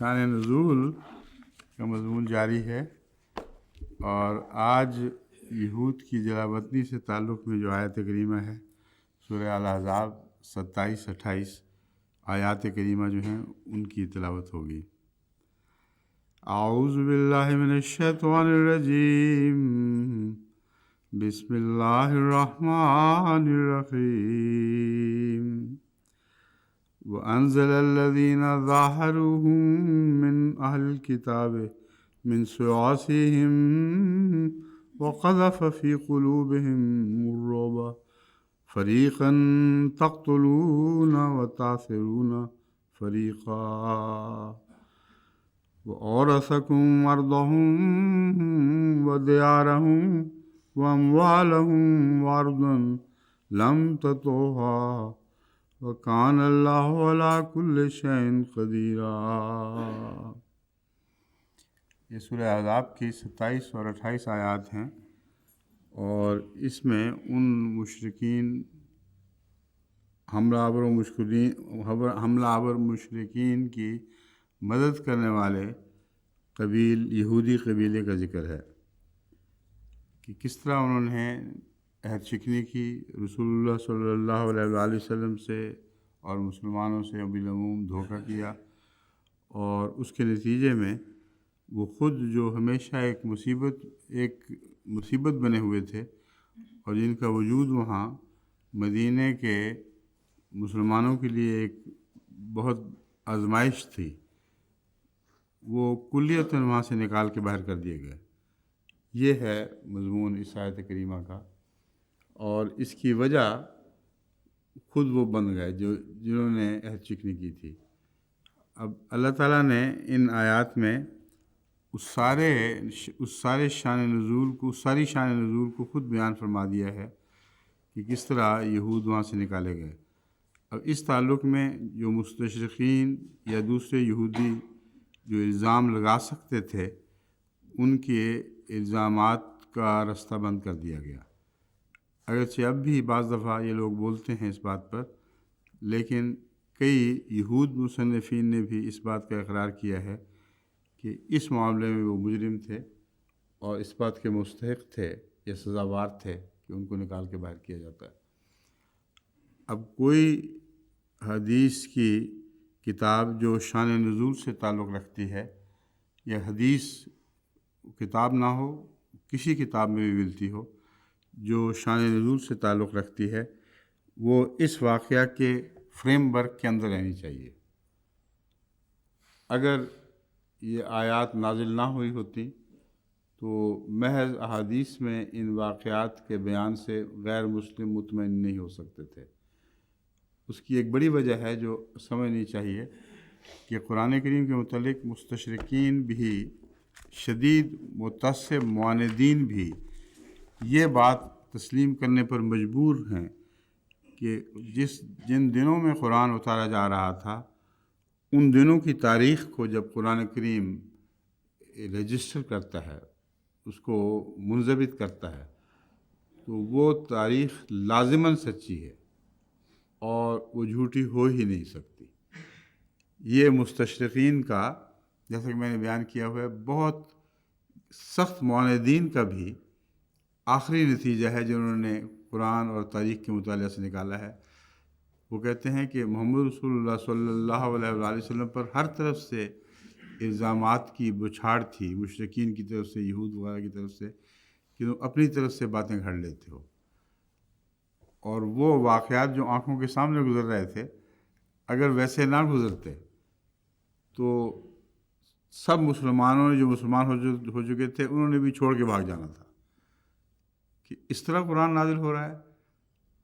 شان نزول کا مضمون جاری ہے، اور آج یہود کی جلاوطنی سے تعلق میں جو آیت کریمہ ہے سورہ الاحزاب 27-28 آیات کریمہ جو ہیں ان کی تلاوت ہوگی۔ اعوذ باللہ من الشیطان الرجیم، بسم اللہ الرحمن الرحیم۔ وَأَنزَلَ الَّذِينَ ظَاهَرُوهُم مِّنْ أَهْلِ الْكِتَابِ مِنْ صَيَاصِيهِمْ وَقَذَفَ فِي قُلُوبِهِمُ الرُّعْبَ فَرِيقًا تَقْتُلُونَ وَتَأْسِرُونَ فَرِيقًا وَأَوْرَثَكُمْ أَرْضَهُمْ وَدِيَارَهُمْ وَأَمْوَالَهُمْ وَأَرْضًا لَمْ تَطَئُوهَا وَكَانَ اللَّهُ عَلَىٰ كُلِّ شَيْءٍ قَدِيرًا۔ یہ سورہ احزاب کی 27 اور 28 آیات ہیں، اور اس میں ان مشرکین حملہ آور مشرکین کی مدد کرنے والے یہودی قبیلے کا ذکر ہے کہ کس طرح انہوں نے عہد شکنی کی رسول اللہ صلی اللہ علیہ وآلہ وسلم سے اور مسلمانوں سے بالعموم دھوکہ کیا، اور اس کے نتیجے میں وہ خود جو ہمیشہ ایک مصیبت بنے ہوئے تھے اور جن کا وجود وہاں مدینے کے مسلمانوں کے لیے ایک بہت آزمائش تھی، وہ کلیتاً وہاں سے نکال کے باہر کر دیے گئے۔ یہ ہے مضمون اس آیت کریمہ کا، اور اس کی وجہ خود وہ بن گئے جنہوں نے عہد شکنی کی تھی۔ اب اللہ تعالیٰ نے ان آیات میں اس ساری شان نزول کو خود بیان فرما دیا ہے کہ کس طرح یہود وہاں سے نکالے گئے۔ اب اس تعلق میں جو مستشرقین یا دوسرے یہودی جو الزام لگا سکتے تھے، ان کے الزامات کا رستہ بند کر دیا گیا۔ اگرچہ اب بھی بعض دفعہ یہ لوگ بولتے ہیں اس بات پر، لیکن کئی یہود مصنفین نے بھی اس بات کا اقرار کیا ہے کہ اس معاملے میں وہ مجرم تھے اور اس بات کے مستحق تھے یا سزاوار تھے کہ ان کو نکال کے باہر کیا جاتا ہے۔ اب کوئی حدیث کی کتاب جو شان نزول سے تعلق رکھتی ہے، یا حدیث کتاب نہ ہو، کسی کتاب میں بھی ملتی ہو جو شان نزول سے تعلق رکھتی ہے، وہ اس واقعہ کے فریم ورک کے اندر رہنی چاہیے۔ اگر یہ آیات نازل نہ ہوئی ہوتی تو محض احادیث میں ان واقعات کے بیان سے غیر مسلم مطمئن نہیں ہو سکتے تھے۔ اس کی ایک بڑی وجہ ہے جو سمجھنی چاہیے کہ قرآن کریم کے متعلق مستشرقین بھی، شدید متعصب معاندین بھی یہ بات تسلیم کرنے پر مجبور ہیں کہ جن دنوں میں قرآن اتارا جا رہا تھا، ان دنوں کی تاریخ کو جب قرآن کریم رجسٹر کرتا ہے، اس کو منضبط کرتا ہے، تو وہ تاریخ لازماً سچی ہے اور وہ جھوٹی ہو ہی نہیں سکتی۔ یہ مستشرقین کا، جیسا کہ میں نے بیان کیا ہوا ہے، بہت سخت معاندین کا بھی آخری نتیجہ ہے جو انہوں نے قرآن اور تاریخ کے مطالعہ سے نکالا ہے۔ وہ کہتے ہیں کہ محمد رسول اللہ صلی اللہ علیہ وآلہ وسلم پر ہر طرف سے الزامات کی بچھاڑ تھی، مشرکین کی طرف سے، یہود وغیرہ کی طرف سے، کہ وہ اپنی طرف سے باتیں گھڑ لیتے ہو، اور وہ واقعات جو آنکھوں کے سامنے گزر رہے تھے، اگر ویسے نہ گزرتے تو سب مسلمانوں نے جو مسلمان ہو چکے تھے انہوں نے بھی چھوڑ کے بھاگ جانا تھا کہ اس طرح قرآن نازل ہو رہا ہے،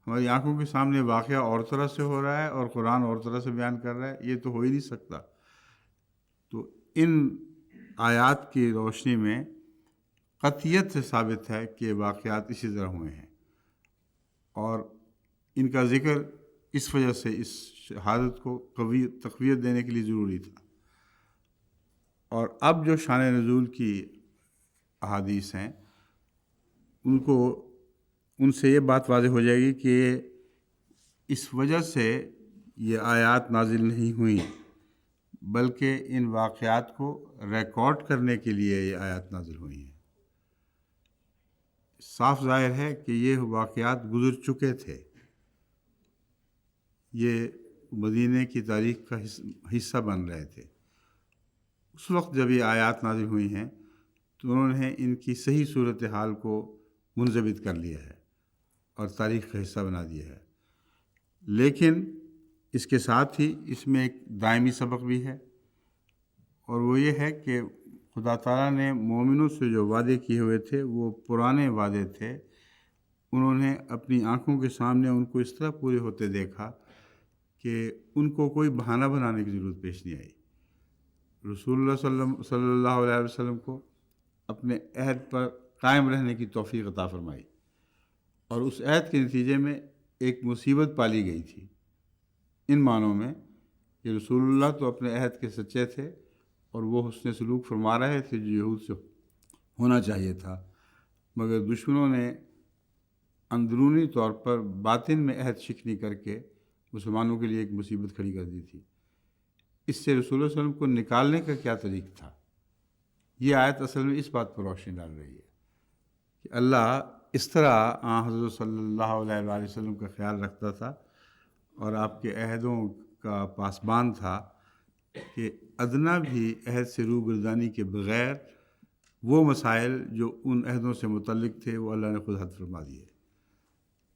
ہماری آنکھوں کے سامنے واقعہ اور طرح سے ہو رہا ہے اور قرآن اور طرح سے بیان کر رہا ہے، یہ تو ہو ہی نہیں سکتا۔ تو ان آیات کی روشنی میں قطعیت سے ثابت ہے کہ واقعات اسی طرح ہوئے ہیں، اور ان کا ذکر اس وجہ سے اس شہادت کو تقویت دینے کے لیے ضروری تھا۔ اور اب جو شان نزول کی احادیث ہیں، ان سے یہ بات واضح ہو جائے گی کہ اس وجہ سے یہ آیات نازل نہیں ہوئیں بلکہ ان واقعات کو ریکارڈ کرنے کے لیے یہ آیات نازل ہوئی ہیں۔ صاف ظاہر ہے کہ یہ واقعات گزر چکے تھے، یہ مدینہ کی تاریخ کا حصہ بن رہے تھے۔ اس وقت جب یہ آیات نازل ہوئی ہیں تو انہوں نے ان کی صحیح صورتحال کو منضبط کر لیا ہے اور تاریخ کا حصہ بنا دیا ہے۔ لیکن اس کے ساتھ ہی اس میں ایک دائمی سبق بھی ہے، اور وہ یہ ہے کہ خدا تعالیٰ نے مومنوں سے جو وعدے کیے ہوئے تھے وہ پرانے وعدے تھے، انہوں نے اپنی آنکھوں کے سامنے ان کو اس طرح پورے ہوتے دیکھا کہ ان کو کوئی بہانہ بنانے کی ضرورت پیش نہیں آئی۔ رسول اللہ صلی اللہ علیہ وسلم کو اپنے عہد پر قائم رہنے کی توفیق عطا فرمائی، اور اس عہد کے نتیجے میں ایک مصیبت پالی گئی تھی، ان معنوں میں کہ رسول اللہ تو اپنے عہد کے سچے تھے اور وہ حسن سلوک فرما رہے تھے جو یہود سے ہونا چاہیے تھا، مگر دشمنوں نے اندرونی طور پر باطن میں عہد شکنی کر کے مسلمانوں کے لیے ایک مصیبت کھڑی کر دی تھی۔ اس سے رسول اللہ صلی اللہ علیہ وسلم کو نکالنے کا کیا طریق تھا؟ یہ آیت اصل میں اس بات پر روشنی ڈال رہی ہے کہ اللہ اس طرح حضرت صلی اللہ علیہ وآلہ وسلم کا خیال رکھتا تھا اور آپ کے عہدوں کا پاسبان تھا کہ ادنا بھی عہد سے روگردانی کے بغیر وہ مسائل جو ان عہدوں سے متعلق تھے وہ اللہ نے خود حل فرما دیے۔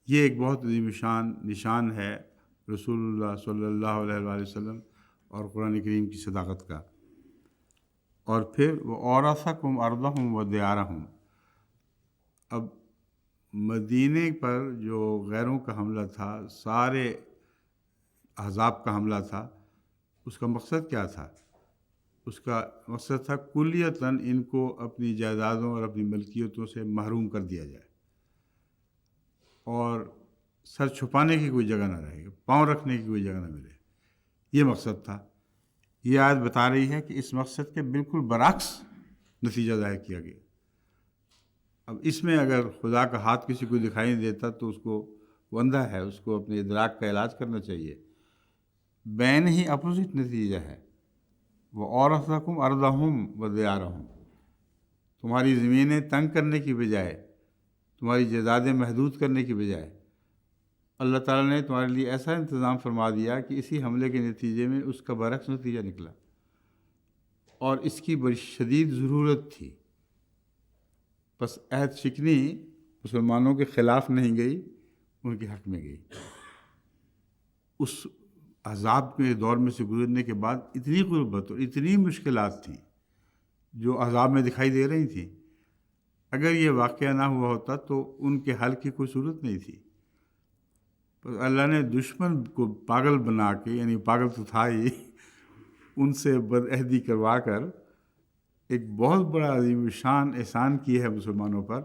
یہ ایک بہت عظیم شان نشان ہے رسول اللہ صلی اللہ علیہ وآلہ وسلم اور قرآن کریم کی صداقت کا۔ اور پھر وہ اورثکم ارضہم و دیارہم، اب مدینے پر جو غیروں کا حملہ تھا، سارے احزاب کا حملہ تھا، اس کا مقصد کیا تھا؟ اس کا مقصد تھا کلیتاً ان کو اپنی جائیدادوں اور اپنی ملکیتوں سے محروم کر دیا جائے اور سر چھپانے کی کوئی جگہ نہ رہے، پاؤں رکھنے کی کوئی جگہ نہ ملے، یہ مقصد تھا۔ یہ آیت بتا رہی ہے کہ اس مقصد کے بالکل برعکس نتیجہ ظاہر کیا گیا۔ اب اس میں اگر خدا کا ہاتھ کسی کو دکھائی نہیں دیتا تو اس کو وہ اندھا ہے، اس کو اپنے ادراک کا علاج کرنا چاہیے۔ بین ہی اپوزٹ نتیجہ ہے، وہ اورثکم ارضہم و دیارہم، تمہاری زمینیں تنگ کرنے کی بجائے، تمہاری جائیدادیں محدود کرنے کی بجائے اللہ تعالیٰ نے تمہارے لیے ایسا انتظام فرما دیا کہ اسی حملے کے نتیجے میں اس کا برعکس نتیجہ نکلا، اور اس کی بڑی شدید ضرورت تھی۔ بس عہد شکنی مسلمانوں کے خلاف نہیں گئی، ان کے حق میں گئی۔ اس عذاب کے دور میں سے گزرنے کے بعد اتنی غربت اور اتنی مشکلات تھیں جو عذاب میں دکھائی دے رہی تھیں، اگر یہ واقعہ نہ ہوا ہوتا تو ان کے حل کی کوئی صورت نہیں تھی۔ اللہ نے دشمن کو پاگل بنا کے، یعنی پاگل تو تھا ہی، ان سے بدعہدی کروا کر ایک بہت بڑا عظیم شان احسان کی ہے مسلمانوں پر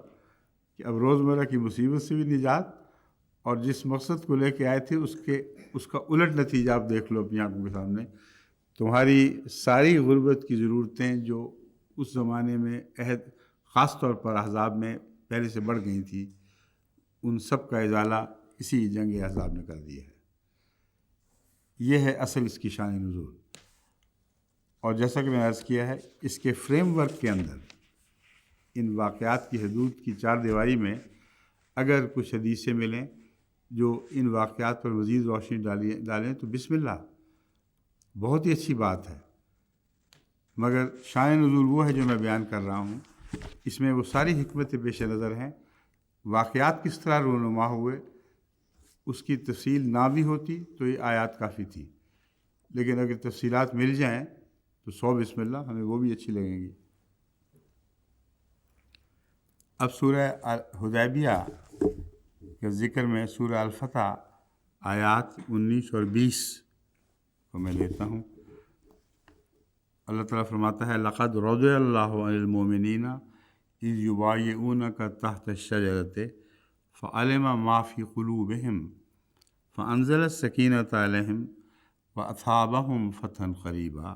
کہ اب روزمرہ کی مصیبت سے بھی نجات، اور جس مقصد کو لے کے آئے تھے اس کا الٹ نتیجہ آپ دیکھ لو اپنی آنکھوں کے سامنے۔ تمہاری ساری غربت کی ضرورتیں جو اس زمانے میں عہد خاص طور پر احزاب میں پہلے سے بڑھ گئی تھیں، ان سب کا ازالہ اسی جنگ احزاب نے کر دیا ہے۔ یہ ہے اصل اس کی شان نزول، اور جیسا کہ میں نے عرض کیا ہے، اس کے فریم ورک کے اندر ان واقعات کی حدود کی چار دیواری میں اگر کچھ حدیثیں ملیں جو ان واقعات پر مزید روشنی ڈالیں تو بسم اللہ، بہت ہی اچھی بات ہے۔ مگر شان نزول وہ ہے جو میں بیان کر رہا ہوں، اس میں وہ ساری حکمتیں پیش نظر ہیں۔ واقعات کس طرح رونما ہوئے اس کی تفصیل نہ بھی ہوتی تو یہ آیات کافی تھی، لیکن اگر تفصیلات مل جائیں تو 100 بسم اللہ، ہمیں وہ بھی اچھی لگیں گی۔ اب سورہ حدیبیہ کے ذکر میں سورہ الفتح آیات 19 اور 20 کو میں لیتا ہوں۔ اللہ تعالیٰ فرماتا ہے لقد رضی اللہ عن المؤمنین اذ یبایعونک تحت الشجرۃ فعلم ما فی قلوبہم فانزل السکینۃ علیہم واصابہم فتحا قریبا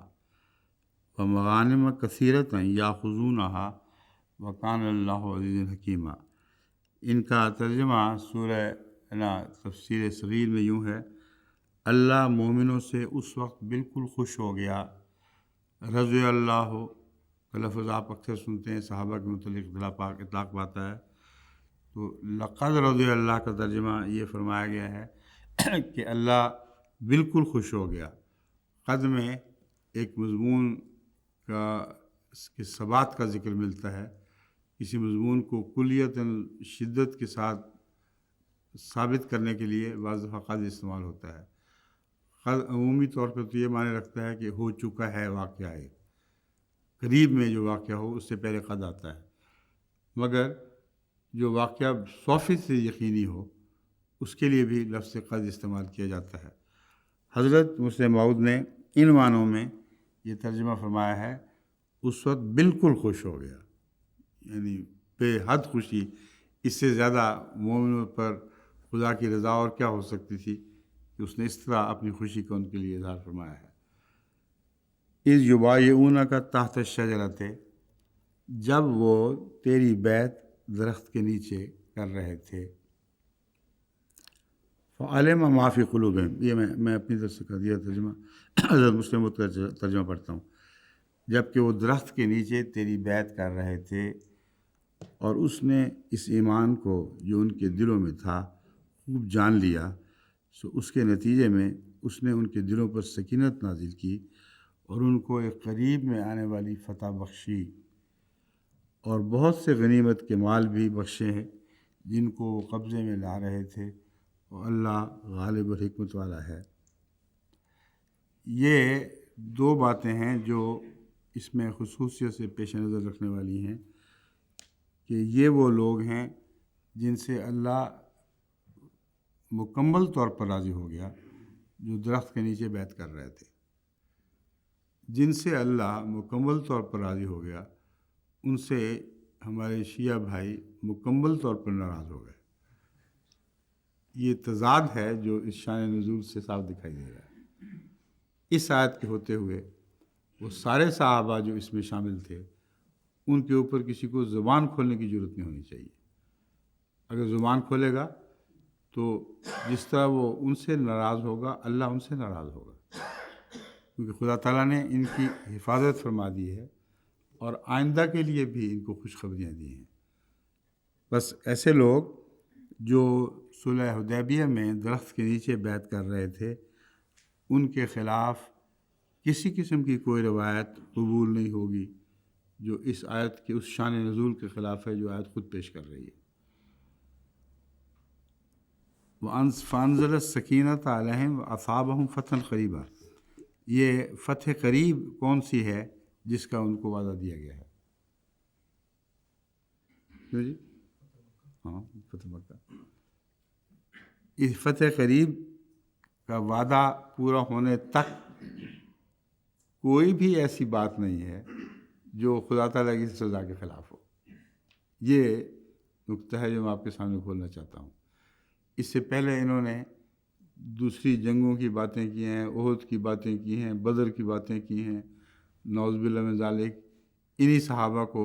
ومغانم کثیرۃ یاخذونہا وکان اللہ عزیزا حکیما۔ ان کا ترجمہ سورہ تفسیر صغیر میں یوں ہے، اللہ مومنوں سے اس وقت بالکل خوش ہو گیا رضی اللہ کا لفظ آپ اکثر سنتے ہیں، صحابہ کے متعلق اطلاق پاتا ہے، تو لقد رضی اللہ کا ترجمہ یہ فرمایا گیا ہے کہ اللہ بالکل خوش ہو گیا۔ قد میں ایک مضمون کا کے ثبات کا ذکر ملتا ہے، کسی مضمون کو کلیتاً شدت کے ساتھ ثابت کرنے کے لیے بعض دفعہ قد استعمال ہوتا ہے۔ قد عمومی طور پر تو یہ معنی رکھتا ہے کہ ہو چکا ہے واقعہ ہے، قریب میں جو واقعہ ہو اس سے پہلے قد آتا ہے، مگر جو واقعہ 100% یقینی ہو اس کے لیے بھی لفظ قد استعمال کیا جاتا ہے۔ حضرت مسلم موعود نے ان معنوں میں یہ ترجمہ فرمایا ہے، اس وقت بالکل خوش ہو گیا، یعنی بے حد خوشی، اس سے زیادہ مومنوں پر خدا کی رضا اور کیا ہو سکتی تھی کہ اس نے اس طرح اپنی خوشی کا ان کے لیے اظہار فرمایا ہے۔ اذ یبایعونک تحت الشجرۃ، جب وہ تیری بیعت درخت کے نیچے کر رہے تھے، فعلم ما فی قلوبہم، یہ میں اپنی طرف سے کر دیا ترجمہ، حضرت مسلم کا ترجمہ پڑھتا ہوں۔ جب کہ وہ درخت کے نیچے تیری بیعت کر رہے تھے اور اس نے اس ایمان کو جو ان کے دلوں میں تھا خوب جان لیا، سو اس کے نتیجے میں اس نے ان کے دلوں پر سکینت نازل کی اور ان کو ایک قریب میں آنے والی فتح بخشی، اور بہت سے غنیمت کے مال بھی بخشے ہیں جن کو وہ قبضے میں لا رہے تھے، اور اللہ غالب اور حکمت والا ہے۔ یہ دو باتیں ہیں جو اس میں خصوصیت سے پیش نظر رکھنے والی ہیں کہ یہ وہ لوگ ہیں جن سے اللہ مکمل طور پر راضی ہو گیا، جو درخت کے نیچے بیعت کر رہے تھے۔ جن سے اللہ مکمل طور پر راضی ہو گیا، ان سے ہمارے شیعہ بھائی مکمل طور پر ناراض ہو گئے۔ یہ تضاد ہے جو اس شان نزول سے صاف دکھائی دے رہا ہے۔ اس آیت کے ہوتے ہوئے وہ سارے صحابہ جو اس میں شامل تھے، ان کے اوپر کسی کو زبان کھولنے کی ضرورت نہیں ہونی چاہیے۔ اگر زبان کھولے گا تو جس طرح وہ ان سے ناراض ہوگا، اللہ ان سے ناراض ہوگا، کیونکہ خدا تعالیٰ نے ان کی حفاظت فرما دی ہے اور آئندہ کے لیے بھی ان کو خوشخبریاں دی ہیں۔ بس ایسے لوگ جو صلح حدیبیہ میں درخت کے نیچے بیعت کر رہے تھے، ان کے خلاف کسی قسم کی کوئی روایت قبول نہیں ہوگی جو اس آیت کے اس شان نزول کے خلاف ہے جو آیت خود پیش کر رہی ہے۔ فَأَنزَلَ السَّكِينَةَ عَلَيْهِمْ وَأَصَابَهُمْ فَتْحًا قَرِيبًا، یہ فتح قریب کون سی ہے جس کا ان کو وعدہ دیا گیا ہے؟ جی ہاں، فتح مکہ۔ اس فتح قریب کا وعدہ پورا ہونے تک کوئی بھی ایسی بات نہیں ہے جو خدا تعالیٰ کی سزا کے خلاف ہو۔ یہ نقطہ ہے جو میں آپ کے سامنے کھولنا چاہتا ہوں۔ اس سے پہلے انہوں نے دوسری جنگوں کی باتیں کی ہیں، احد کی باتیں کی ہیں، بدر کی باتیں کی ہیں، نعوذ باللہ من ذالک۔ انہی صحابہ کو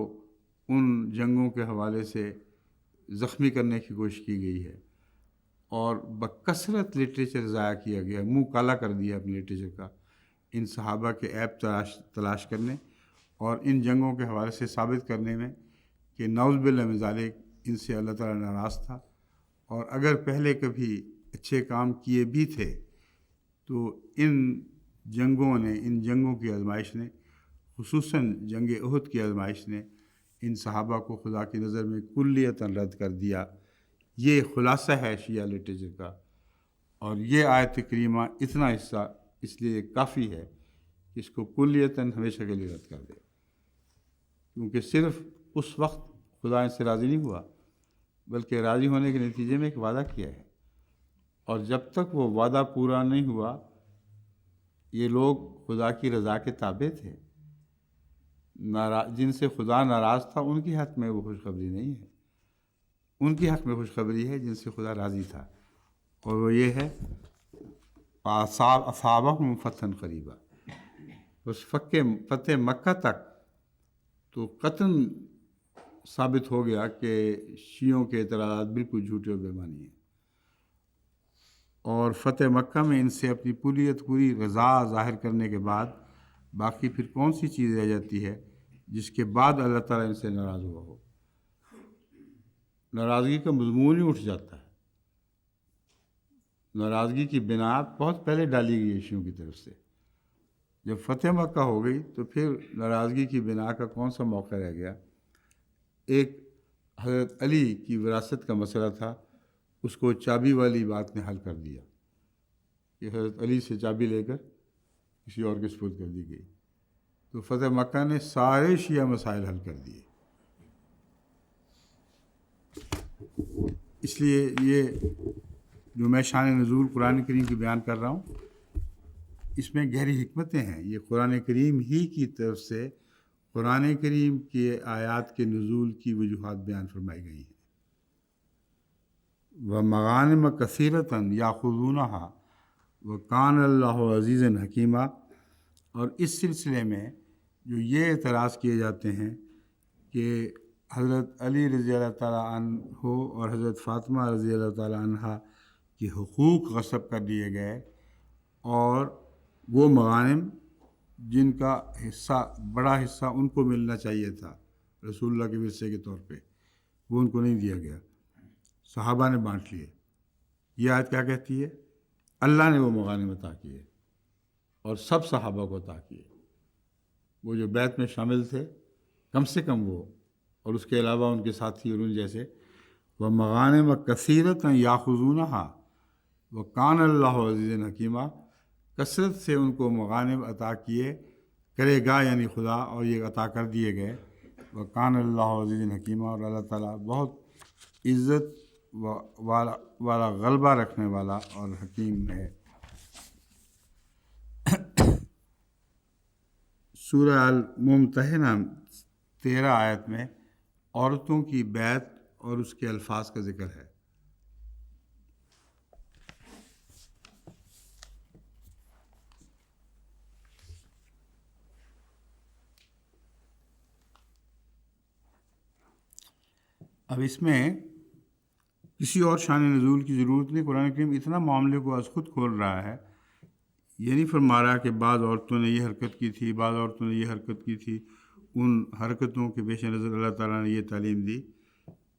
ان جنگوں کے حوالے سے زخمی کرنے کی کوشش کی گئی ہے اور بکثرت لٹریچر ضائع کیا گیا، منہ کالا کر دیا اپنے لٹریچر کا، ان صحابہ کے عیب تلاش کرنے اور ان جنگوں کے حوالے سے ثابت کرنے میں کہ نعوذ باللہ من ذالک ان سے اللہ تعالیٰ ناراض تھا، اور اگر پہلے کبھی اچھے کام کیے بھی تھے تو ان جنگوں کی آزمائش نے، خصوصاً جنگ احد کی آزمائش نے، ان صحابہ کو خدا کی نظر میں کلیتاً رد کر دیا۔ یہ خلاصہ ہے شیعہ لٹریچر کا، اور یہ آیت کریمہ اتنا حصہ اس لیے کافی ہے کہ اس کو کلیتاً ہمیشہ کے لیے رد کر دے، کیونکہ صرف اس وقت خدا ان سے راضی نہیں ہوا، بلکہ راضی ہونے کے نتیجے میں ایک وعدہ کیا ہے، اور جب تک وہ وعدہ پورا نہیں ہوا یہ لوگ خدا کی رضا کے تابع تھے۔ جن سے خدا ناراض تھا ان کے حق میں وہ خوشخبری نہیں ہے، ان کے حق میں خوشخبری ہے جن سے خدا راضی تھا، اور وہ یہ ہے أَصَابَهُمْ فَتْحًا قَرِيبًا۔ اس فتح مکہ تک تو قطعاً ثابت ہو گیا کہ شیعوں کے اعتراضات بالکل جھوٹے اور بے معنی ہیں، اور فتح مکہ میں ان سے اپنی پوری رضا ظاہر کرنے کے بعد باقی پھر کون سی چیز رہ جاتی ہے جس کے بعد اللہ تعالیٰ ان سے ناراض ہوا ہو؟ ناراضگی کا مضمون ہی اٹھ جاتا ہے۔ ناراضگی کی بنیاد بہت پہلے ڈالی گئی شیعوں کی طرف سے۔ جب فتح مکہ ہو گئی تو پھر ناراضگی کی بنا کا کون سا موقع رہ گیا؟ ایک حضرت علی کی وراثت کا مسئلہ تھا، اس کو چابی والی بات نے حل کر دیا کہ حضرت علی سے چابی لے کر کسی اور کے سپرد کر دی گئی، تو فتح مکہ نے سارے شیعہ مسائل حل کر دیے۔ اس لیے یہ جو میں شان نزول قرآن کریم کی بیان کر رہا ہوں، اس میں گہری حکمتیں ہیں۔ یہ قرآن کریم ہی کی طرف سے قرآن کریم کے آیات کے نزول کی وجوہات بیان فرمائی گئی ہیں۔ وَمَغَانِمَ كَثِيرَةً يَأْخُذُونَهَا وَكَانَ اللَّهُ عَزِيزًا حَكِيمًا۔ اور اس سلسلے میں جو یہ اعتراض کیے جاتے ہیں کہ حضرت علی رضی اللہ تعالیٰ عنہ اور حضرت فاطمہ رضی اللہ تعالیٰ عنہ کے حقوق غصب کر دیے گئے، اور وہ مغانم جن کا حصہ، بڑا حصہ ان کو ملنا چاہیے تھا رسول اللہ کے ورثے کے طور پہ، وہ ان کو نہیں دیا گیا، صحابہ نے بانٹ لیے۔ یہ آیت کیا کہتی ہے؟ اللہ نے وہ مغانم عطا کیے اور سب صحابہ کو عطا کیے، وہ جو بیعت میں شامل تھے کم سے کم وہ، اور اس کے علاوہ ان کے ساتھی اور ان جیسے۔ وَمَغَانِمَ كَثِيرَةً يَأْخُذُونَهَا وَكَانَ اللَّهُ عَزِيزًا حَكِيمًا۔ کثرت سے ان کو مغانم عطا کیے کرے گا یعنی خدا، اور یہ عطا کر دیے گئے۔ وَكَانَ اللَّهُ عَزِيزًا حَكِيمًا، اور اللہ تعالیٰ بہت عزت والا غلبہ رکھنے والا اور حکیم ہے۔ سورہ الممتحنہ 13 آیت میں عورتوں کی بیعت اور اس کے الفاظ کا ذکر ہے۔ اب اس میں کسی اور شان نزول کی ضرورت نہیں، قرآن کریم اتنا معاملے کو از خود کھول رہا ہے۔ یہ نہیں فرما رہا کہ بعض عورتوں نے یہ حرکت کی تھی، بعض عورتوں نے یہ حرکت کی تھی، ان حرکتوں کے پیش نظر اللہ تعالیٰ نے یہ تعلیم دی۔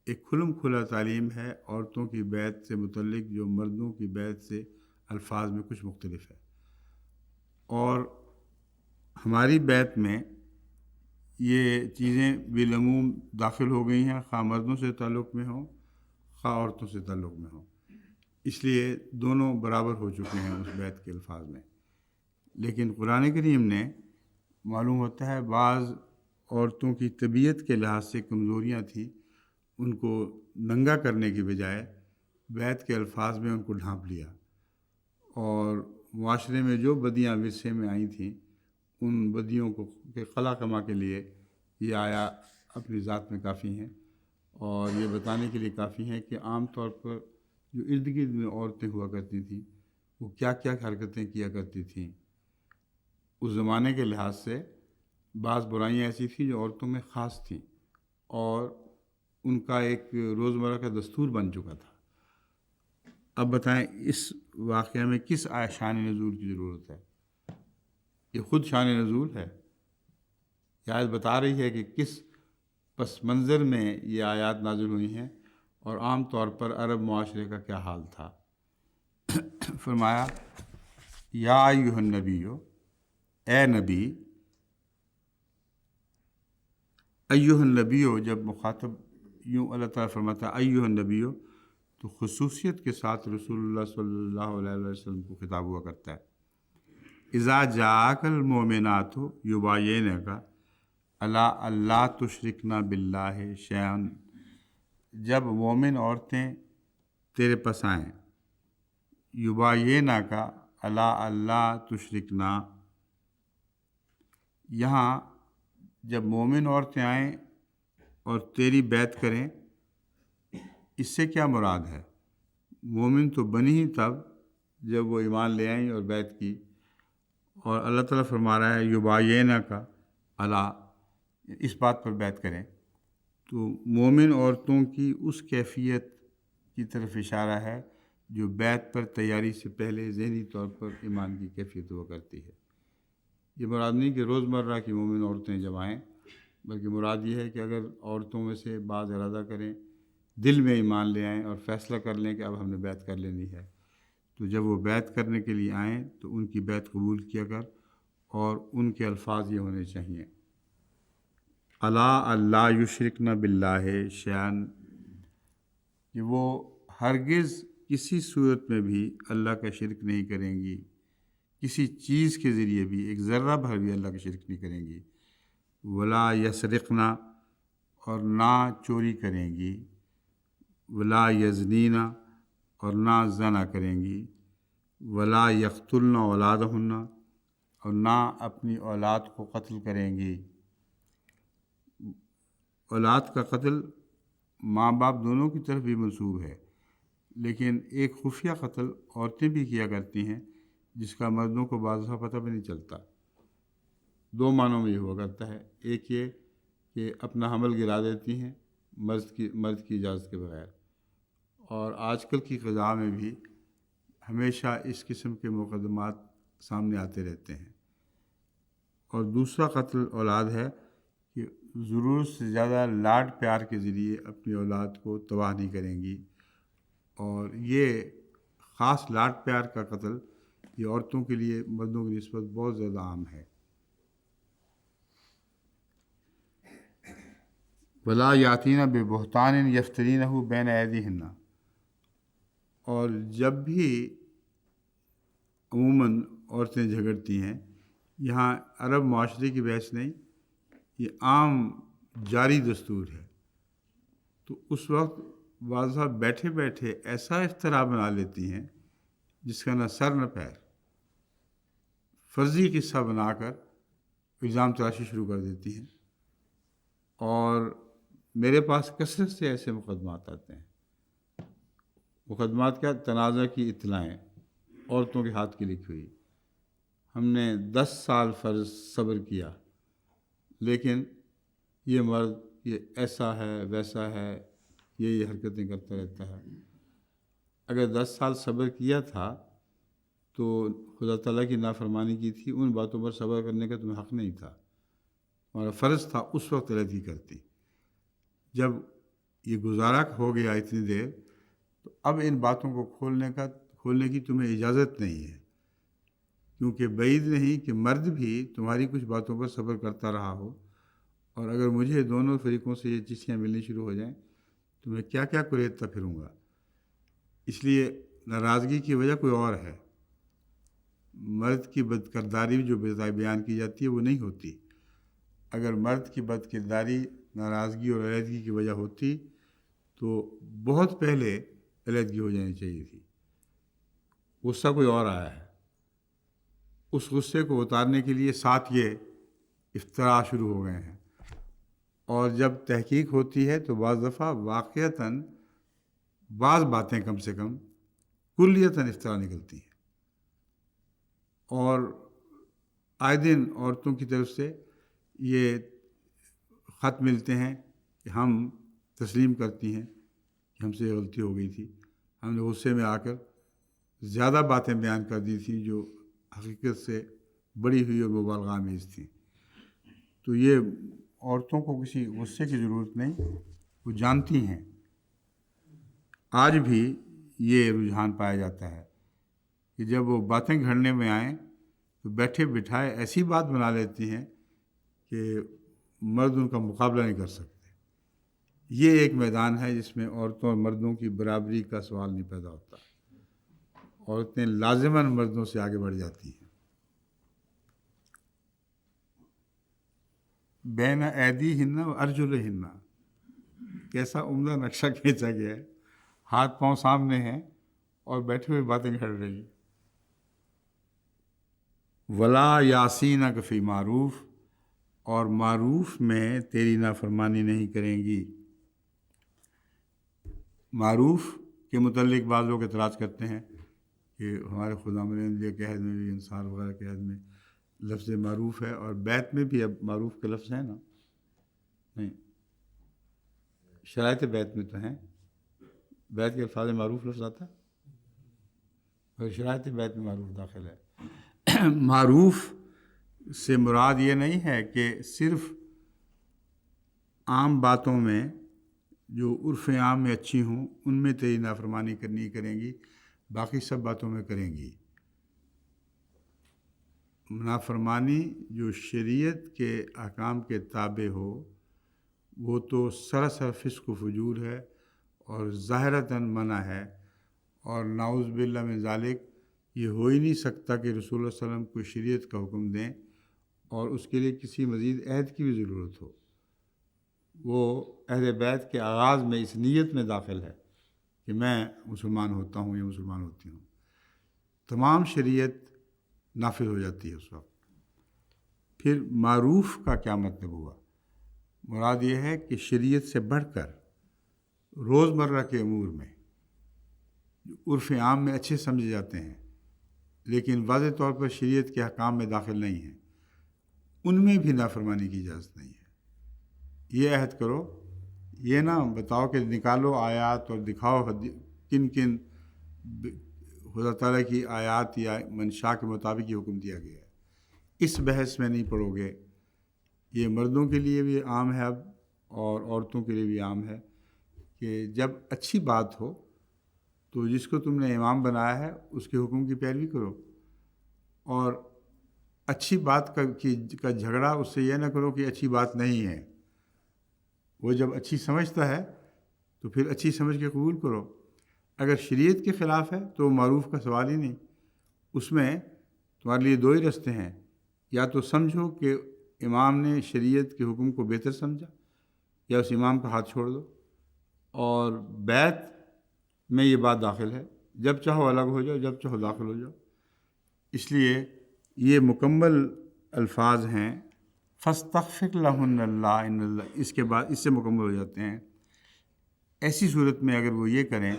ایک کھلم کھلا تعلیم ہے عورتوں کی بیعت سے متعلق جو مردوں کی بیعت سے الفاظ میں کچھ مختلف ہے، اور ہماری بیعت میں یہ چیزیں بالعموم داخل ہو گئی ہیں، خواہ مردوں سے تعلق میں ہوں خواہ عورتوں سے تعلق میں ہوں، اس لیے دونوں برابر ہو چکے ہیں اس بیعت کے الفاظ میں۔ لیکن قرآن کریم نے، معلوم ہوتا ہے بعض عورتوں کی طبیعت کے لحاظ سے کمزوریاں تھیں، ان کو ننگا کرنے کی بجائے بیعت کے الفاظ میں ان کو ڈھانپ لیا، اور معاشرے میں جو بدیاں ورثے میں آئی تھیں ان بدیوں کو کے خلا کما کے لیے یہ آیا اپنی ذات میں کافی ہیں، اور یہ بتانے کے لیے کافی ہیں کہ عام طور پر جو ارد گرد میں عورتیں ہوا کرتی تھیں وہ کیا کیا حرکتیں کیا کرتی تھیں۔ اس زمانے کے لحاظ سے بعض برائیاں ایسی تھیں جو عورتوں میں خاص تھیں اور ان کا ایک روزمرہ کا دستور بن چکا تھا۔ اب بتائیں اس واقعہ میں کس شان نزول کی ضرورت ہے؟ یہ خود شان نزول ہے۔ یہ آیت بتا رہی ہے کہ کس پس منظر میں یہ آیات نازل ہوئی ہیں اور عام طور پر عرب معاشرے کا کیا حال تھا۔ فرمایا یا ایھا النبیو، اے نبی۔ ایھا النبیو جب مخاطب یوں اللہ تعالیٰ فرماتا ہے ایھا النبیو، تو خصوصیت کے ساتھ رسول اللہ صلی اللہ علیہ وسلم کو خطاب ہوا کرتا ہے۔ اذا جاءک المؤمنات یباینک علی اللہ تشرکن باللہ شیئا، جب مومن عورتیں تیرے پاس آئیں، یباینک علی اللہ تشرکن، یہاں جب مومن عورتیں آئیں اور تیری بیعت کریں، اس سے کیا مراد ہے؟ مومن تو بنی ہی تب جب وہ ایمان لے آئیں اور بیعت کی، اور اللہ تعالیٰ فرما رہا ہے یباینک علی، اس بات پر بیعت کریں، تو مومن عورتوں کی اس کیفیت کی طرف اشارہ ہے جو بیعت پر تیاری سے پہلے ذہنی طور پر ایمان کی کیفیت ہوا کرتی ہے۔ یہ مراد نہیں کہ روزمرہ کی مومن عورتیں جب آئیں، بلکہ مراد یہ ہے کہ اگر عورتوں میں سے بعض ارادہ کریں، دل میں ایمان لے آئیں اور فیصلہ کر لیں کہ اب ہم نے بیعت کر لینی ہے، تو جب وہ بیعت کرنے کے لیے آئیں تو ان کی بیعت قبول کیا کر، اور ان کے الفاظ یہ ہونے چاہیے: الا اللہ یشرکن باللہ شیئن، کہ وہ ہرگز کسی صورت میں بھی اللہ کا شرک نہیں کریں گی، کسی چیز کے ذریعے بھی ایک ذرہ بھر بھی اللہ کا شرک نہیں کریں گی، ولا یسرقن، اور نہ چوری کریں گی، ولا یزنین، اور نہ زنا کریں گی، ولا یقتلن اولادہن، اور نہ اپنی اولاد کو قتل کریں گی۔ اولاد کا قتل ماں باپ دونوں کی طرف بھی منسوب ہے، لیکن ایک خفیہ قتل عورتیں بھی کیا کرتی ہیں جس کا مردوں کو بعض دفعہ پتہ بھی نہیں چلتا۔ دو معنوں میں یہ ہوا کرتا ہے، ایک یہ کہ اپنا حمل گرا دیتی ہیں مرد کی اجازت کے بغیر، اور آج کل کی قضاء میں بھی ہمیشہ اس قسم کے مقدمات سامنے آتے رہتے ہیں۔ اور دوسرا قتل اولاد ہے کہ ضرورت سے زیادہ لاڈ پیار کے ذریعے اپنی اولاد کو تباہ نہیں کریں گی، اور یہ خاص لاڈ پیار کا قتل یہ عورتوں کے لیے مردوں کی نسبت بہت زیادہ عام ہے۔ ولا یاتین ببہتان یفترینہ بین ایدیہن، اور جب بھی عموماً عورتیں جھگڑتی ہیں، یہاں عرب معاشرے کی بحث نہیں، یہ عام جاری دستور ہے، تو اس وقت واضح بیٹھے بیٹھے ایسا افتراء بنا لیتی ہیں جس کا نہ سر نہ پیر، فرضی قصہ بنا کر الزام تراشی شروع کر دیتی ہیں، اور میرے پاس کثرت سے ایسے مقدمات آتے ہیں۔ مقدمات کا تنازع کی اطلاعیں عورتوں کے ہاتھ کی لکھی ہوئی، ہم نے 10 سال فرض صبر کیا، لیکن یہ مرد یہ ایسا ہے ویسا ہے، یہ حرکتیں کرتا رہتا ہے۔ اگر 10 سال صبر کیا تھا تو خدا تعالیٰ کی نافرمانی کی تھی، ان باتوں پر صبر کرنے کا تمہیں حق نہیں تھا، ہمارا فرض تھا اس وقت علیحدگی کرتی۔ جب یہ گزارا ہو گیا اتنی دیر، تو اب ان باتوں کو کھولنے کی تمہیں اجازت نہیں ہے، کیونکہ بعید نہیں کہ مرد بھی تمہاری کچھ باتوں پر صبر کرتا رہا ہو، اور اگر مجھے دونوں فریقوں سے یہ چیزیں ملنی شروع ہو جائیں تو میں کیا کیا کریدتا پھروں گا۔ اس لیے ناراضگی کی وجہ کوئی اور ہے۔ مرد کی بد کرداری جو بیان کی جاتی ہے وہ نہیں ہوتی۔ اگر مرد کی بد کرداری ناراضگی اور علیحدگی کی وجہ ہوتی تو بہت پہلے علیحدگی ہو جانی چاہیے تھی۔ غصہ کوئی اور آیا ہے، اس غصے کو اتارنے کے لیے ساتھ یہ افتراء شروع ہو گئے ہیں، اور جب تحقیق ہوتی ہے تو بعض دفعہ واقعتاً بعض باتیں کم سے کم کلیتاً افتراء نکلتی ہیں، اور آئے دن عورتوں کی طرف سے یہ خط ملتے ہیں کہ ہم تسلیم کرتی ہیں کہ ہم سے یہ غلطی ہو گئی تھی، ہم نے غصے میں آ کر زیادہ باتیں بیان کر دی تھیں جو حقیقت سے بڑی ہوئی اور مبالغہ آمیز تھیں۔ تو یہ عورتوں کو کسی غصے کی ضرورت نہیں، وہ جانتی ہیں۔ آج بھی یہ رجحان پایا جاتا ہے کہ جب وہ باتیں گھڑنے میں آئیں تو بیٹھے بٹھائے ایسی بات بنا لیتی ہیں کہ مرد ان کا مقابلہ نہیں کر سکتے۔ یہ ایک میدان ہے جس میں عورتوں اور مردوں کی برابری کا سوال نہیں پیدا ہوتا، عورتیں لازماً مردوں سے آگے بڑھ جاتی ہیں۔ بین ایدیہن و ارجلہن، کیسا عمدہ نقشہ کھینچا گیا ہے، ہاتھ پاؤں سامنے ہیں اور بیٹھے ہوئے باتیں گھڑ رہی ہیں۔ ولا یعصینک فی معروف، اور معروف میں تیری نافرمانی نہیں کریں گی۔ معروف کے متعلق بعض لوگ اعتراض کرتے ہیں کہ ہمارے خدا مندیہ کے عہد میں بھی، انصار وغیرہ کے عہد میں لفظ معروف ہے، اور بیت میں بھی اب معروف کے لفظ ہیں نا؟ نہیں، شرائط بیت میں تو ہیں، بیت کے الفاظ معروف لفظ آتا ہے، اور شرائط بیت میں معروف داخل ہے۔ معروف سے مراد یہ نہیں ہے کہ صرف عام باتوں میں جو عرف عام میں اچھی ہوں ان میں تیری نافرمانی کریں گی، باقی سب باتوں میں کریں گی۔ نافرمانی جو شریعت کے احکام کے تابع ہو وہ تو سراسر فسق و فجور ہے اور ظاہراً منع ہے، اور نعوذ باللہ من ذالک یہ ہو ہی نہیں سکتا کہ رسول اللہ صلی اللہ علیہ وسلم کوئی شریعت کا حکم دیں اور اس کے لیے کسی مزید عہد کی بھی ضرورت ہو۔ وہ اہل بیت کے آغاز میں اس نیت میں داخل ہے کہ میں مسلمان ہوتا ہوں یا مسلمان ہوتی ہوں، تمام شریعت نافذ ہو جاتی ہے اس وقت۔ پھر معروف کا کیا مطلب ہوا؟ مراد یہ ہے کہ شریعت سے بڑھ کر روزمرہ کے امور میں جو عرف عام میں اچھے سمجھے جاتے ہیں لیکن واضح طور پر شریعت کے احکام میں داخل نہیں ہیں، ان میں بھی نافرمانی کی اجازت نہیں ہے۔ یہ عہد کرو، یہ نہ بتاؤ کہ نکالو آیات اور دکھاؤ کن کن خدا تعالیٰ کی آیات یا منشا کے مطابق یہ حکم دیا گیا ہے، اس بحث میں نہیں پڑو گے۔ یہ مردوں کے لیے بھی عام ہے اب اور عورتوں کے لیے بھی عام ہے کہ جب اچھی بات ہو تو جس کو تم نے امام بنایا ہے اس کے حکم کی پیروی کرو، اور اچھی بات کا جھگڑا اس سے یہ نہ کرو کہ اچھی بات نہیں ہے۔ وہ جب اچھی سمجھتا ہے تو پھر اچھی سمجھ کے قبول کرو۔ اگر شریعت کے خلاف ہے تو معروف کا سوال ہی نہیں، اس میں تمہارے لیے دو ہی رستے ہیں، یا تو سمجھو کہ امام نے شریعت کے حکم کو بہتر سمجھا، یا اس امام کا ہاتھ چھوڑ دو۔ اور بیت میں یہ بات داخل ہے، جب چاہو الگ ہو جاؤ، جب چاہو داخل ہو جاؤ۔ اس لیے یہ مکمل الفاظ ہیں، فاستغفر لہن اللہ ان اللہ، اس کے بعد اس سے مکمل ہو جاتے ہیں۔ ایسی صورت میں اگر وہ یہ کریں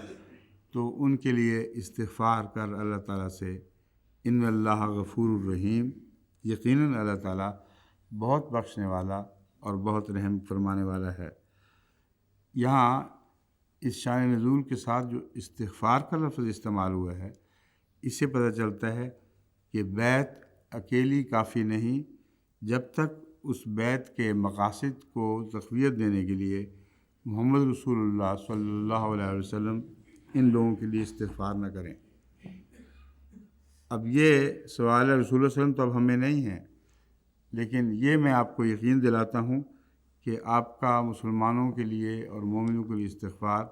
تو ان کے لیے استغفار کر اللہ تعالیٰ سے، ان اللہ غفور الرحیم، یقیناً اللہ تعالیٰ بہت بخشنے والا اور بہت رحم فرمانے والا ہے۔ یہاں اس شان نزول کے ساتھ جو استغفار کا لفظ استعمال ہوا ہے، اس سے پتہ چلتا ہے کہ بیت اکیلی کافی نہیں، جب تک اس بیت کے مقاصد کو تقویت دینے کے لیے محمد رسول اللہ صلی اللہ علیہ وسلم ان لوگوں کے لیے استغفار نہ کریں۔ اب یہ سوال رسول اللہ صلی اللہ علیہ وسلم تو اب ہمیں نہیں ہے، لیکن یہ میں آپ کو یقین دلاتا ہوں کہ آپ کا مسلمانوں کے لیے اور مومنوں کے لیے استغفار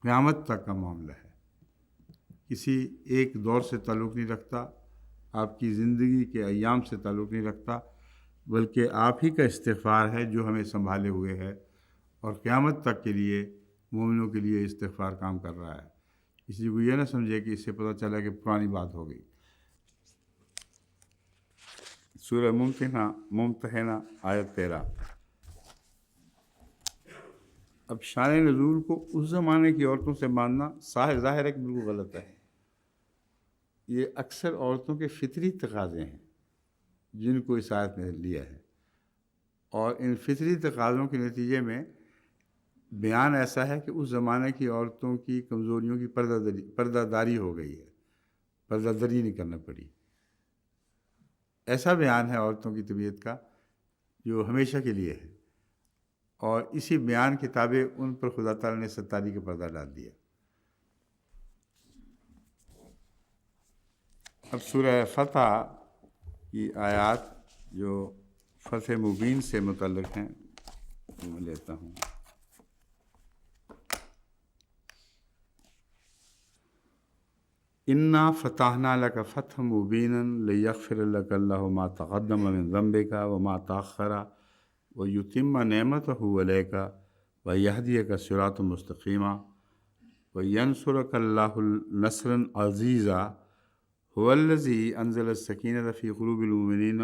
قیامت تک کا معاملہ ہے، کسی ایک دور سے تعلق نہیں رکھتا، آپ کی زندگی کے ایام سے تعلق نہیں رکھتا، بلکہ آپ ہی کا استغفار ہے جو ہمیں سنبھالے ہوئے ہے اور قیامت تک کے لیے مومنوں کے لیے استغفار کام کر رہا ہے۔ اس لیے وہ یہ نہ سمجھے کہ اس سے پتہ چلا کہ پرانی بات ہو گئی۔ سورہ ممتحنہ آیت 13۔ اب شان نزول کو اس زمانے کی عورتوں سے ماننا ظاہر ہے کہ بالکل غلط ہے۔ یہ اکثر عورتوں کے فطری تقاضے ہیں جن کو اس آیت میں لیا ہے، اور ان فطری تقاضوں کے نتیجے میں بیان ایسا ہے کہ اس زمانے کی عورتوں کی کمزوریوں کی پردہ داری ہو گئی ہے، پردہ داری نہیں کرنا پڑی۔ ایسا بیان ہے عورتوں کی طبیعت کا جو ہمیشہ کے لیے ہے، اور اسی بیان کے تابع ان پر خدا تعالیٰ نے ستاری کا پردہ ڈال دیا۔ اب سورہ فتح کی آیات جو فتح مبین سے متعلق ہیں میں لیتا ہوں۔ انا فتحنا لک فتحا مبینا لیغفر لک اللہ ما تقدم من ذنبک وما تأخر ویتم نعمتہ علیک ویہدیک صراطا مستقیما وینصرک اللہ نصرا عزیزا هو الذی انزل السکینۃ فی قلوب المؤمنین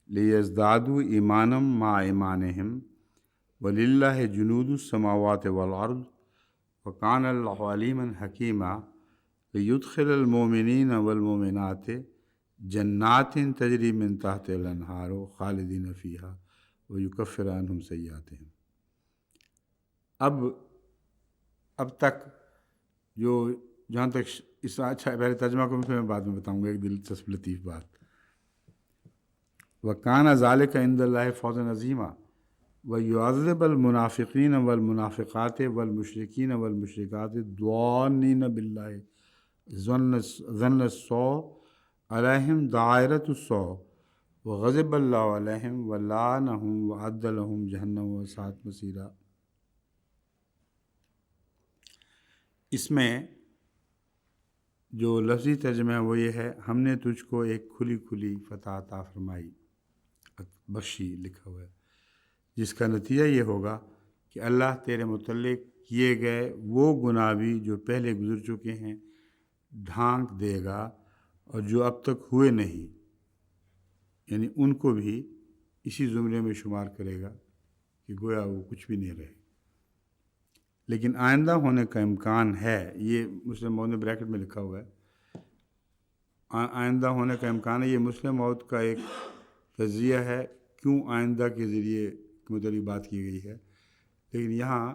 لیزدادوا ایمانا مع ایمانہم وللہ جنود السماوات والارض وکان اللہ علیما حکیما لیدخل المؤمنین والمؤمنات جنات تجری من تحت الانہار خالدین فیہا ویکفر عنہم سیئاتہم۔ اب تک جو جہاں تک اس اچھا پہلے ترجمہ کو پھر میں بعد میں بتاؤں گا ایک دلچسپ لطیف بات۔ وکان ذالک عند اللہ فوزا عظیما ویعذب المنافقین والمنافقات والمشرکین والمشرکات الضالین باللہ ظن السوء علیہم دائرۃ السوء وغضب اللہ علیہم ولعنہم وأعد لہم جہنم وساءت مصیرا۔ اس میں جو لفظی ترجمہ ہے وہ یہ ہے، ہم نے تجھ کو ایک کھلی کھلی فتح عطا فرمائی، بخشی لکھا ہوا ہے، جس کا نتیجہ یہ ہوگا کہ اللہ تیرے متعلق کیے گئے وہ گناہ بھی جو پہلے گزر چکے ہیں ڈھانک دے گا، اور جو اب تک ہوئے نہیں یعنی ان کو بھی اسی زمرے میں شمار کرے گا کہ گویا وہ کچھ بھی نہیں رہے۔ لیکن آئندہ ہونے کا امکان ہے، یہ مسلم موعود نے بریکٹ میں لکھا ہوا ہے، آئندہ ہونے کا امکان ہے۔ یہ مسلم موعود کا ایک تجزیہ ہے کیوں آئندہ کے ذریعے متعلق بات کی گئی ہے، لیکن یہاں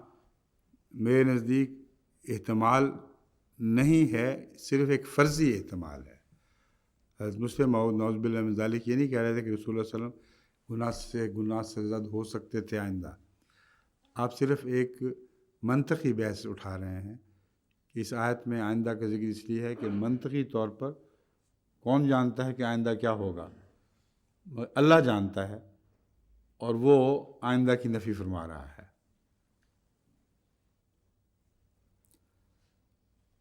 میرے نزدیک احتمال نہیں ہے، صرف ایک فرضی احتمال ہے۔ حضرت مسلم موعود نعوذ باللہ من ذالک یہ نہیں کہہ رہے تھے کہ رسول اللہ صلی اللہ علیہ وسلم گناہ سے زد ہو سکتے تھے آئندہ، آپ صرف ایک منطقی بحث اٹھا رہے ہیں کہ اس آیت میں آئندہ کا ذکر اس لیے ہے کہ منطقی طور پر کون جانتا ہے کہ آئندہ کیا ہوگا، اللہ جانتا ہے، اور وہ آئندہ کی نفی فرما رہا ہے۔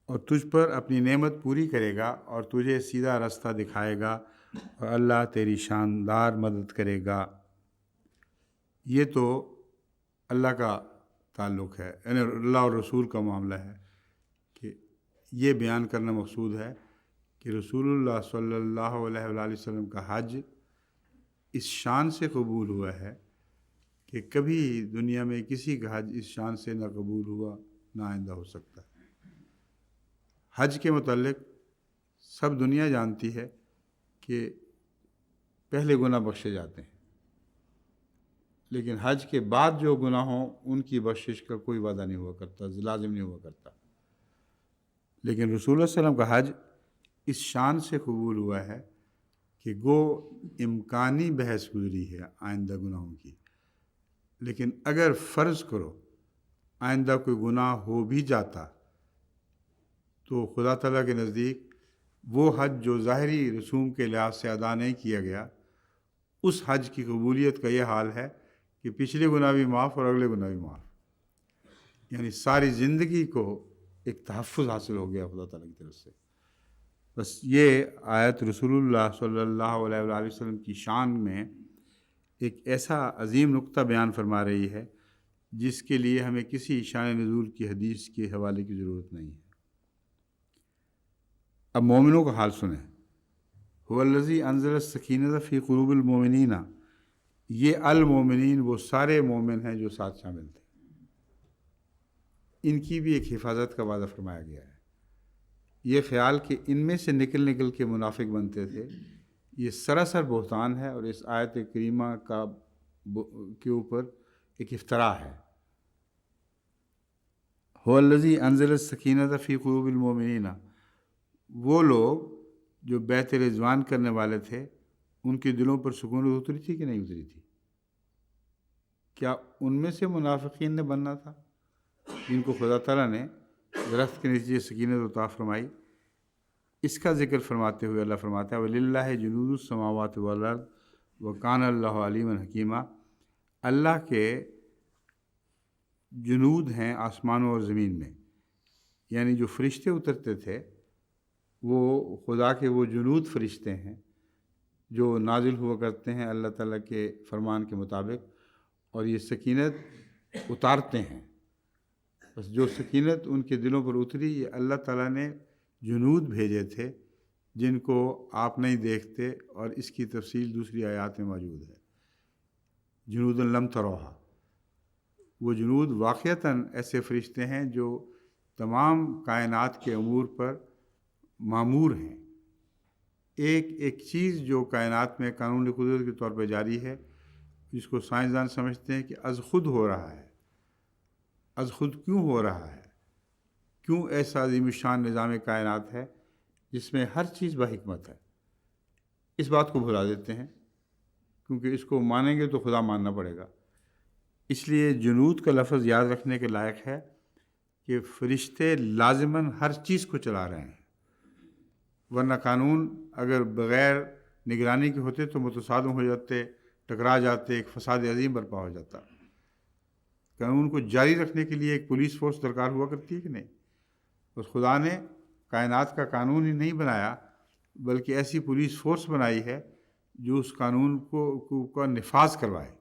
اور تجھ پر اپنی نعمت پوری کرے گا اور تجھے سیدھا راستہ دکھائے گا، اور اللہ تیری شاندار مدد کرے گا۔ یہ تو اللہ کا تعلق ہے، یعنی اللہ اور رسول کا معاملہ ہے، کہ یہ بیان کرنا مقصود ہے کہ رسول اللہ صلی اللہ علیہ وآلہ وسلم کا حج اس شان سے قبول ہوا ہے کہ کبھی دنیا میں کسی کا حج اس شان سے نہ قبول ہوا نہ آئندہ ہو سکتا ہے۔ حج کے متعلق سب دنیا جانتی ہے کہ پہلے گناہ بخشے جاتے ہیں، لیکن حج کے بعد جو گناہ ہوں ان کی بخشش کا کوئی وعدہ نہیں ہوا کرتا، لازم نہیں ہوا کرتا۔ لیکن رسول اللہ صلی اللہ علیہ وسلم کا حج اس شان سے قبول ہوا ہے کہ گو امکانی بحث گزری ہے آئندہ گناہوں کی، لیکن اگر فرض کرو آئندہ کوئی گناہ ہو بھی جاتا تو خدا تعالیٰ کے نزدیک وہ حج جو ظاہری رسوم کے لحاظ سے ادا نہیں کیا گیا، اس حج کی قبولیت کا یہ حال ہے کہ پچھلے گناہ بھی معاف اور اگلے گناہ بھی معاف، یعنی ساری زندگی کو ایک تحفظ حاصل ہو گیا خدا تعالیٰ کی طرف سے۔ بس یہ آیت رسول اللہ صلی اللہ علیہ وآلہ وسلم کی شان میں ایک ایسا عظیم نقطہ بیان فرما رہی ہے جس کے لیے ہمیں کسی شان نزول کی حدیث کے حوالے کی ضرورت نہیں ہے۔ اب مومنوں کا حال سنیں۔ هو الذی انزل السکینۃ فی قلوب المؤمنین، یہ المومنین وہ سارے مومن ہیں جو ساتھ شامل تھے، ان کی بھی ایک حفاظت کا وعدہ فرمایا گیا ہے۔ یہ خیال کہ ان میں سے نکل کے منافق بنتے تھے، یہ سراسر بہتان ہے، اور اس آیت کریمہ کے اوپر ایک افتراء ہے۔ هو الذی انزل السکینۃ فی قلوب المؤمنین، وہ لوگ جو بیعت رضوان کرنے والے تھے ان کے دلوں پر سکونت اتری تھی کہ نہیں اتری تھی؟ کیا ان میں سے منافقین نے بننا تھا جن کو خدا تعالیٰ نے درخت کے نیچے سکینت عطا فرمائی؟ اس کا ذکر فرماتے ہوئے اللہ فرماتا ہے وَلِلَّهِ جُنُودُ السَّمَاوَاتِ وَالْأَرْضِ وَكَانَ اللَّهُ عَلِيمًا حَكِيمًا، اللہ کے جنود ہیں آسمانوں اور زمین میں، یعنی جو فرشتے اترتے تھے وہ خدا کے وہ جنود فرشتے ہیں جو نازل ہوا کرتے ہیں اللہ تعالیٰ کے فرمان کے مطابق، اور یہ سکینت اتارتے ہیں۔ بس جو سکینت ان کے دلوں پر اتری، یہ اللہ تعالیٰ نے جنود بھیجے تھے جن کو آپ نہیں دیکھتے، اور اس کی تفصیل دوسری آیات میں موجود ہے۔ جنود لم تروہا، وہ جنود واقعتاً ایسے فرشتے ہیں جو تمام کائنات کے امور پر مامور ہیں۔ ایک ایک چیز جو کائنات میں قانون قدرت کے طور پہ جاری ہے، جس کو سائنسدان سمجھتے ہیں کہ از خود ہو رہا ہے۔ از خود کیوں ہو رہا ہے؟ کیوں ایسا عظیم الشان نظام کائنات ہے جس میں ہر چیز بحکمت ہے؟ اس بات کو بھلا دیتے ہیں کیونکہ اس کو مانیں گے تو خدا ماننا پڑے گا۔ اس لیے جنود کا لفظ یاد رکھنے کے لائق ہے کہ فرشتے لازماً ہر چیز کو چلا رہے ہیں، ورنہ قانون اگر بغیر نگرانی کے ہوتے تو متصادم ہو جاتے، ٹکرا جاتے، ایک فساد عظیم برپا ہو جاتا۔ قانون کو جاری رکھنے کے لیے ایک پولیس فورس درکار ہوا کرتی ہے کہ نہیں؟ بس خدا نے کائنات کا قانون ہی نہیں بنایا بلکہ ایسی پولیس فورس بنائی ہے جو اس قانون کو نفاذ کروائے،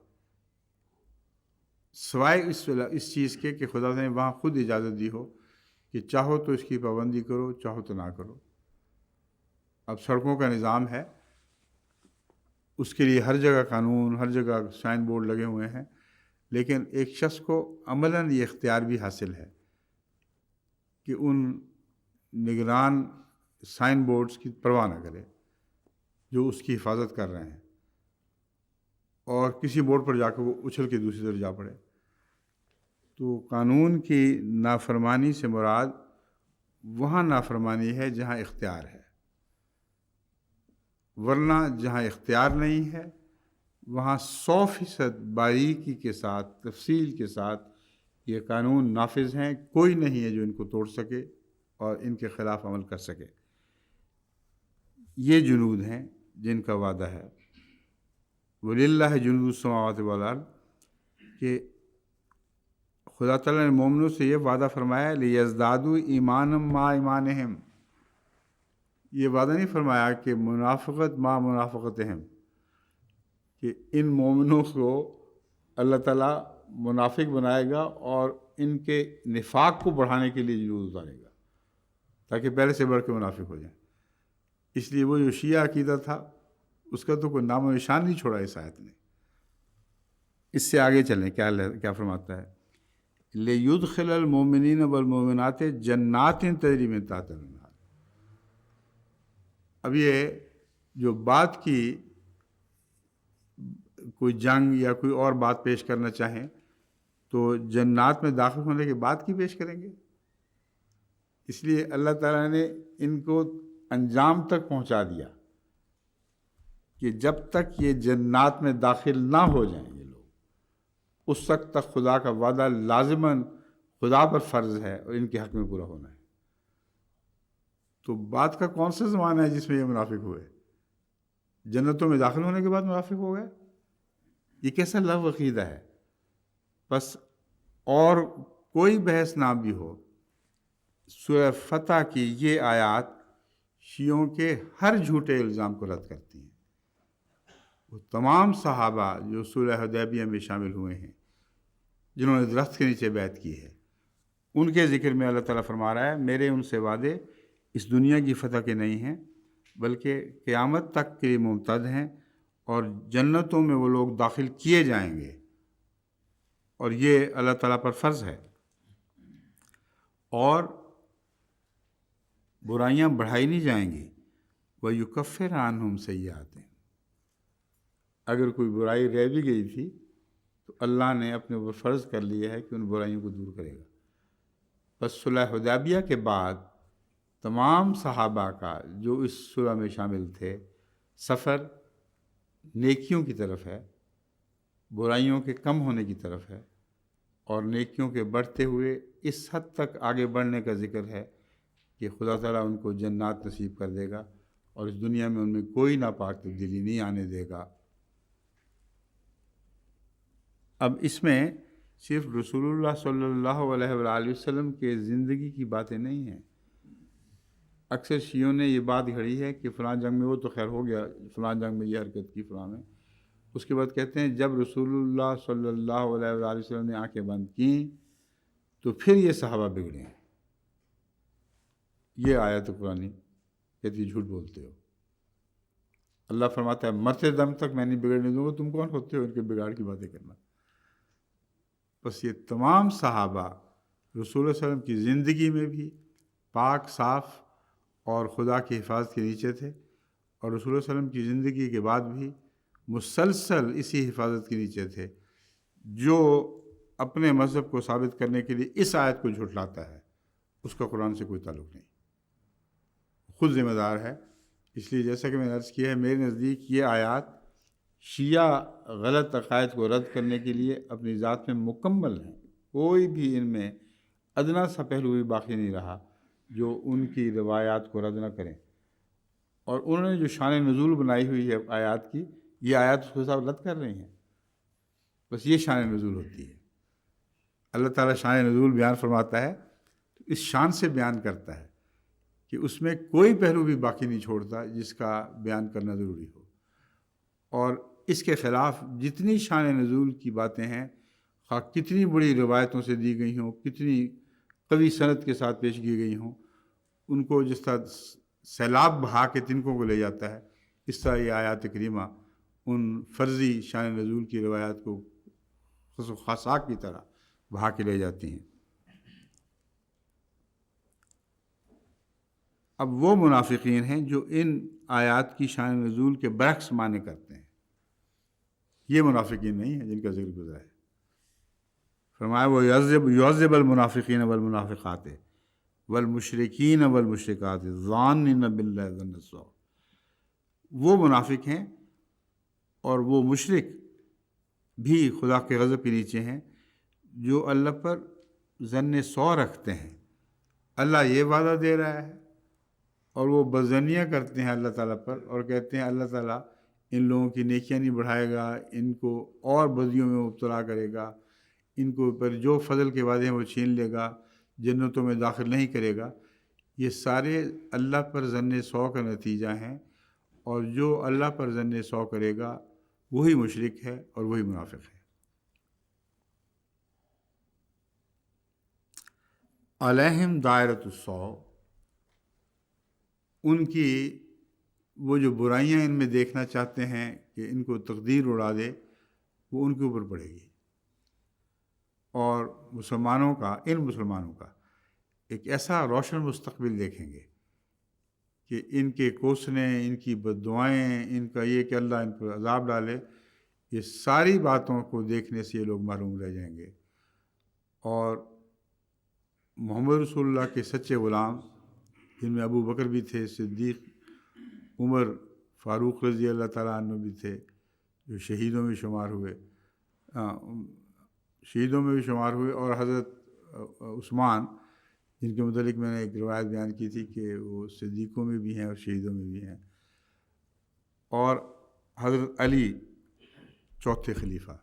سوائے اس چیز کے کہ خدا نے وہاں خود اجازت دی ہو کہ چاہو تو اس کی پابندی کرو، چاہو تو نہ کرو۔ اب سڑکوں کا نظام ہے، اس کے لیے ہر جگہ قانون، ہر جگہ سائن بورڈ لگے ہوئے ہیں، لیکن ایک شخص کو عملاً یہ اختیار بھی حاصل ہے کہ ان نگران سائن بورڈز کی پرواہ نہ کرے جو اس کی حفاظت کر رہے ہیں، اور کسی بورڈ پر جا کے وہ اچھل کے دوسری طرف جا پڑے۔ تو قانون کی نافرمانی سے مراد وہاں نافرمانی ہے جہاں اختیار ہے، ورنہ جہاں اختیار نہیں ہے وہاں 100% باریکی کے ساتھ، تفصیل کے ساتھ یہ قانون نافذ ہیں، کوئی نہیں ہے جو ان کو توڑ سکے اور ان کے خلاف عمل کر سکے۔ یہ جنود ہیں جن کا وعدہ ہے وَلِلَّهِ جُنُودُ السَّمَاوَاتِ وَالْأَرْضِ، کہ خدا تعالیٰ نے مومنوں سے یہ وعدہ فرمایا لِيَزْدَادُوا ایمانا مع ایمانہم، یہ وعدہ نہیں فرمایا کہ منافقت مع منافقتہم، کہ ان مومنوں کو اللہ تعالیٰ منافق بنائے گا اور ان کے نفاق کو بڑھانے کے لیے جنود اتارے گا تاکہ پہلے سے بڑھ کے منافق ہو جائیں۔ اس لیے وہ جو شیعہ عقیدہ تھا اس کا تو کوئی نام و نشان نہیں چھوڑا اس آیت نے۔ اس سے آگے چلیں، کیا فرماتا ہے؟ لِيُدْخِلَ الْمُؤْمِنِينَ وَالْمُؤْمِنَاتِ جَنَّاتٍ تَجْرِی مِن تحتہا الْأَنْہار۔ اب یہ جو بات کی کوئی جنگ یا کوئی اور بات پیش کرنا چاہیں تو جنات میں داخل ہونے کے بعد کی پیش کریں گے؟ اس لیے اللہ تعالیٰ نے ان کو انجام تک پہنچا دیا کہ جب تک یہ جنات میں داخل نہ ہو جائیں یہ لوگ، اس وقت تک خدا کا وعدہ لازماً خدا پر فرض ہے اور ان کے حق میں پورا ہونا ہے۔ تو بات کا کون سا زمانہ ہے جس میں یہ منافق ہوئے؟ جنتوں میں داخل ہونے کے بعد منافق ہو گئے؟ یہ کیسا لغو عقیدہ ہے؟ بس اور کوئی بحث نہ بھی ہو، سورہ فتح کی یہ آیات شیعوں کے ہر جھوٹے الزام کو رد کرتی ہیں۔ وہ تمام صحابہ جو صلح حدیبیہ میں شامل ہوئے ہیں، جنہوں نے درخت کے نیچے بیعت کی ہے، ان کے ذکر میں اللہ تعالیٰ فرما رہا ہے میرے ان سے وعدے اس دنیا کی فتح کے نہیں ہیں بلکہ قیامت تک کے لیے ممتد ہیں، اور جنتوں میں وہ لوگ داخل کیے جائیں گے، اور یہ اللہ تعالیٰ پر فرض ہے، اور برائیاں بڑھائی نہیں جائیں گی۔ وَيُكَفِّرْ عَنْهُمْ سَيِّئَاتِهِمْ، اگر کوئی برائی رہ بھی گئی تھی تو اللہ نے اپنے اوپر فرض کر لیا ہے کہ ان برائیوں کو دور کرے گا۔ بس صلح حدیبیہ کے بعد تمام صحابہ کا جو اس صلح میں شامل تھے، سفر نیکیوں کی طرف ہے، برائیوں کے کم ہونے کی طرف ہے، اور نیکیوں کے بڑھتے ہوئے اس حد تک آگے بڑھنے کا ذکر ہے کہ خدا تعالیٰ ان کو جنات نصیب کر دے گا اور اس دنیا میں ان میں کوئی ناپاک تبدیلی نہیں آنے دے گا۔ اب اس میں صرف رسول اللہ صلی اللہ علیہ وآلہ وسلم کے زندگی کی باتیں نہیں ہیں۔ اکثر شیعوں نے یہ بات گھڑی ہے کہ فلاں جنگ میں وہ تو خیر ہو گیا، فلاں جنگ میں یہ حرکت کی فلاں میں، اس کے بعد کہتے ہیں جب رسول اللہ صلی اللہ علیہ وآلہ وسلم نے آنکھیں بند کیں تو پھر یہ صحابہ بگڑے ہیں۔ یہ آیت قرآنی کہتی جھوٹ بولتے ہو۔ اللہ فرماتا ہے مرتے دم تک میں نہیں بگڑنے دوں گا، تم کون ہوتے ہو ان کے بگاڑ کی باتیں کرنا؟ بس یہ تمام صحابہ رسول اللہ صلی اللہ علیہ وسلم کی زندگی میں بھی پاک صاف اور خدا کی حفاظت کے نیچے تھے، اور رسول اللہ صلی اللہ علیہ وسلم کی زندگی کے بعد بھی مسلسل اسی حفاظت کے نیچے تھے۔ جو اپنے مذہب کو ثابت کرنے کے لیے اس آیت کو جھٹلاتا ہے اس کا قرآن سے کوئی تعلق نہیں، خود ذمہ دار ہے۔ اس لیے جیسا کہ میں نے عرض کیا ہے، میرے نزدیک یہ آیات شیعہ غلط عقائد کو رد کرنے کے لیے اپنی ذات میں مکمل ہیں، کوئی بھی ان میں ادنا سا پہلو بھی باقی نہیں رہا جو ان کی روایات کو رد نہ کریں، اور انہوں نے جو شان نزول بنائی ہوئی ہے آیات کی، یہ آیات اس کے ساتھ رد کر رہی ہیں، بس یہ شان نزول ہوتی ہے۔ اللہ تعالیٰ شان نزول بیان فرماتا ہے تو اس شان سے بیان کرتا ہے کہ اس میں کوئی پہلو بھی باقی نہیں چھوڑتا جس کا بیان کرنا ضروری ہو، اور اس کے خلاف جتنی شان نزول کی باتیں ہیں، خواہ کتنی بڑی روایتوں سے دی گئی ہوں، کتنی قوی سند کے ساتھ پیش کی گئی ہوں، ان کو جس طرح سیلاب بہا کے تنکوں کو لے جاتا ہے، اس طرح یہ آیات کریمہ ان فرضی شان نزول کی روایات کو خس و خاصاک کی طرح بہا کے لے جاتی ہیں۔ اب وہ منافقین ہیں جو ان آیات کی شان نزول کے برعکس معنی کرتے ہیں، یہ منافقین نہیں ہیں جن کا ذکر گزرا ہے۔ فرمایا وہ یعذب المنافقین والمنافقات والمشرکین والمشرکات ظانین باللہ ظن السوء، وہ منافق ہیں اور وہ مشرک بھی خدا کے غضب کے نیچے ہیں جو اللہ پر ظن سوء رکھتے ہیں، اللہ یہ وعدہ دے رہا ہے اور وہ بظنیہ کرتے ہیں اللہ تعالیٰ پر، اور کہتے ہیں اللہ تعالیٰ ان لوگوں کی نیکیاں نہیں بڑھائے گا، ان کو اور بدیوں میں مبتلا کرے گا، ان کو پر جو فضل کے وعدے ہیں وہ چھین لے گا، جنتوں میں داخل نہیں کرے گا۔ یہ سارے اللہ پر ظن سوء کا نتیجہ ہیں، اور جو اللہ پر ظن سوء کرے گا وہی مشرک ہے اور وہی منافق ہے۔ علیہم دائرۃ السوء، ان کی وہ جو برائیاں ان میں دیکھنا چاہتے ہیں کہ ان کو تقدیر اڑا دے، وہ ان کے اوپر پڑے گی، اور مسلمانوں کا ایک ایسا روشن مستقبل دیکھیں گے کہ ان کے کوسنے، ان کی بد دعائیں، ان کا یہ کہ اللہ ان پر عذاب ڈالے، یہ ساری باتوں کو دیکھنے سے یہ لوگ محروم رہ جائیں گے، اور محمد رسول اللہ کے سچے غلام، جن میں ابو بکر بھی تھے، صدیق، عمر، فاروق رضی اللہ تعالیٰ عنہ بھی تھے، جو شہیدوں میں شمار ہوئے، اور حضرت عثمان، جن کے متعلق میں نے ایک روایت بیان کی تھی کہ وہ صدیقوں میں بھی ہیں اور شہیدوں میں بھی ہیں، اور حضرت علی چوتھے خلیفہ،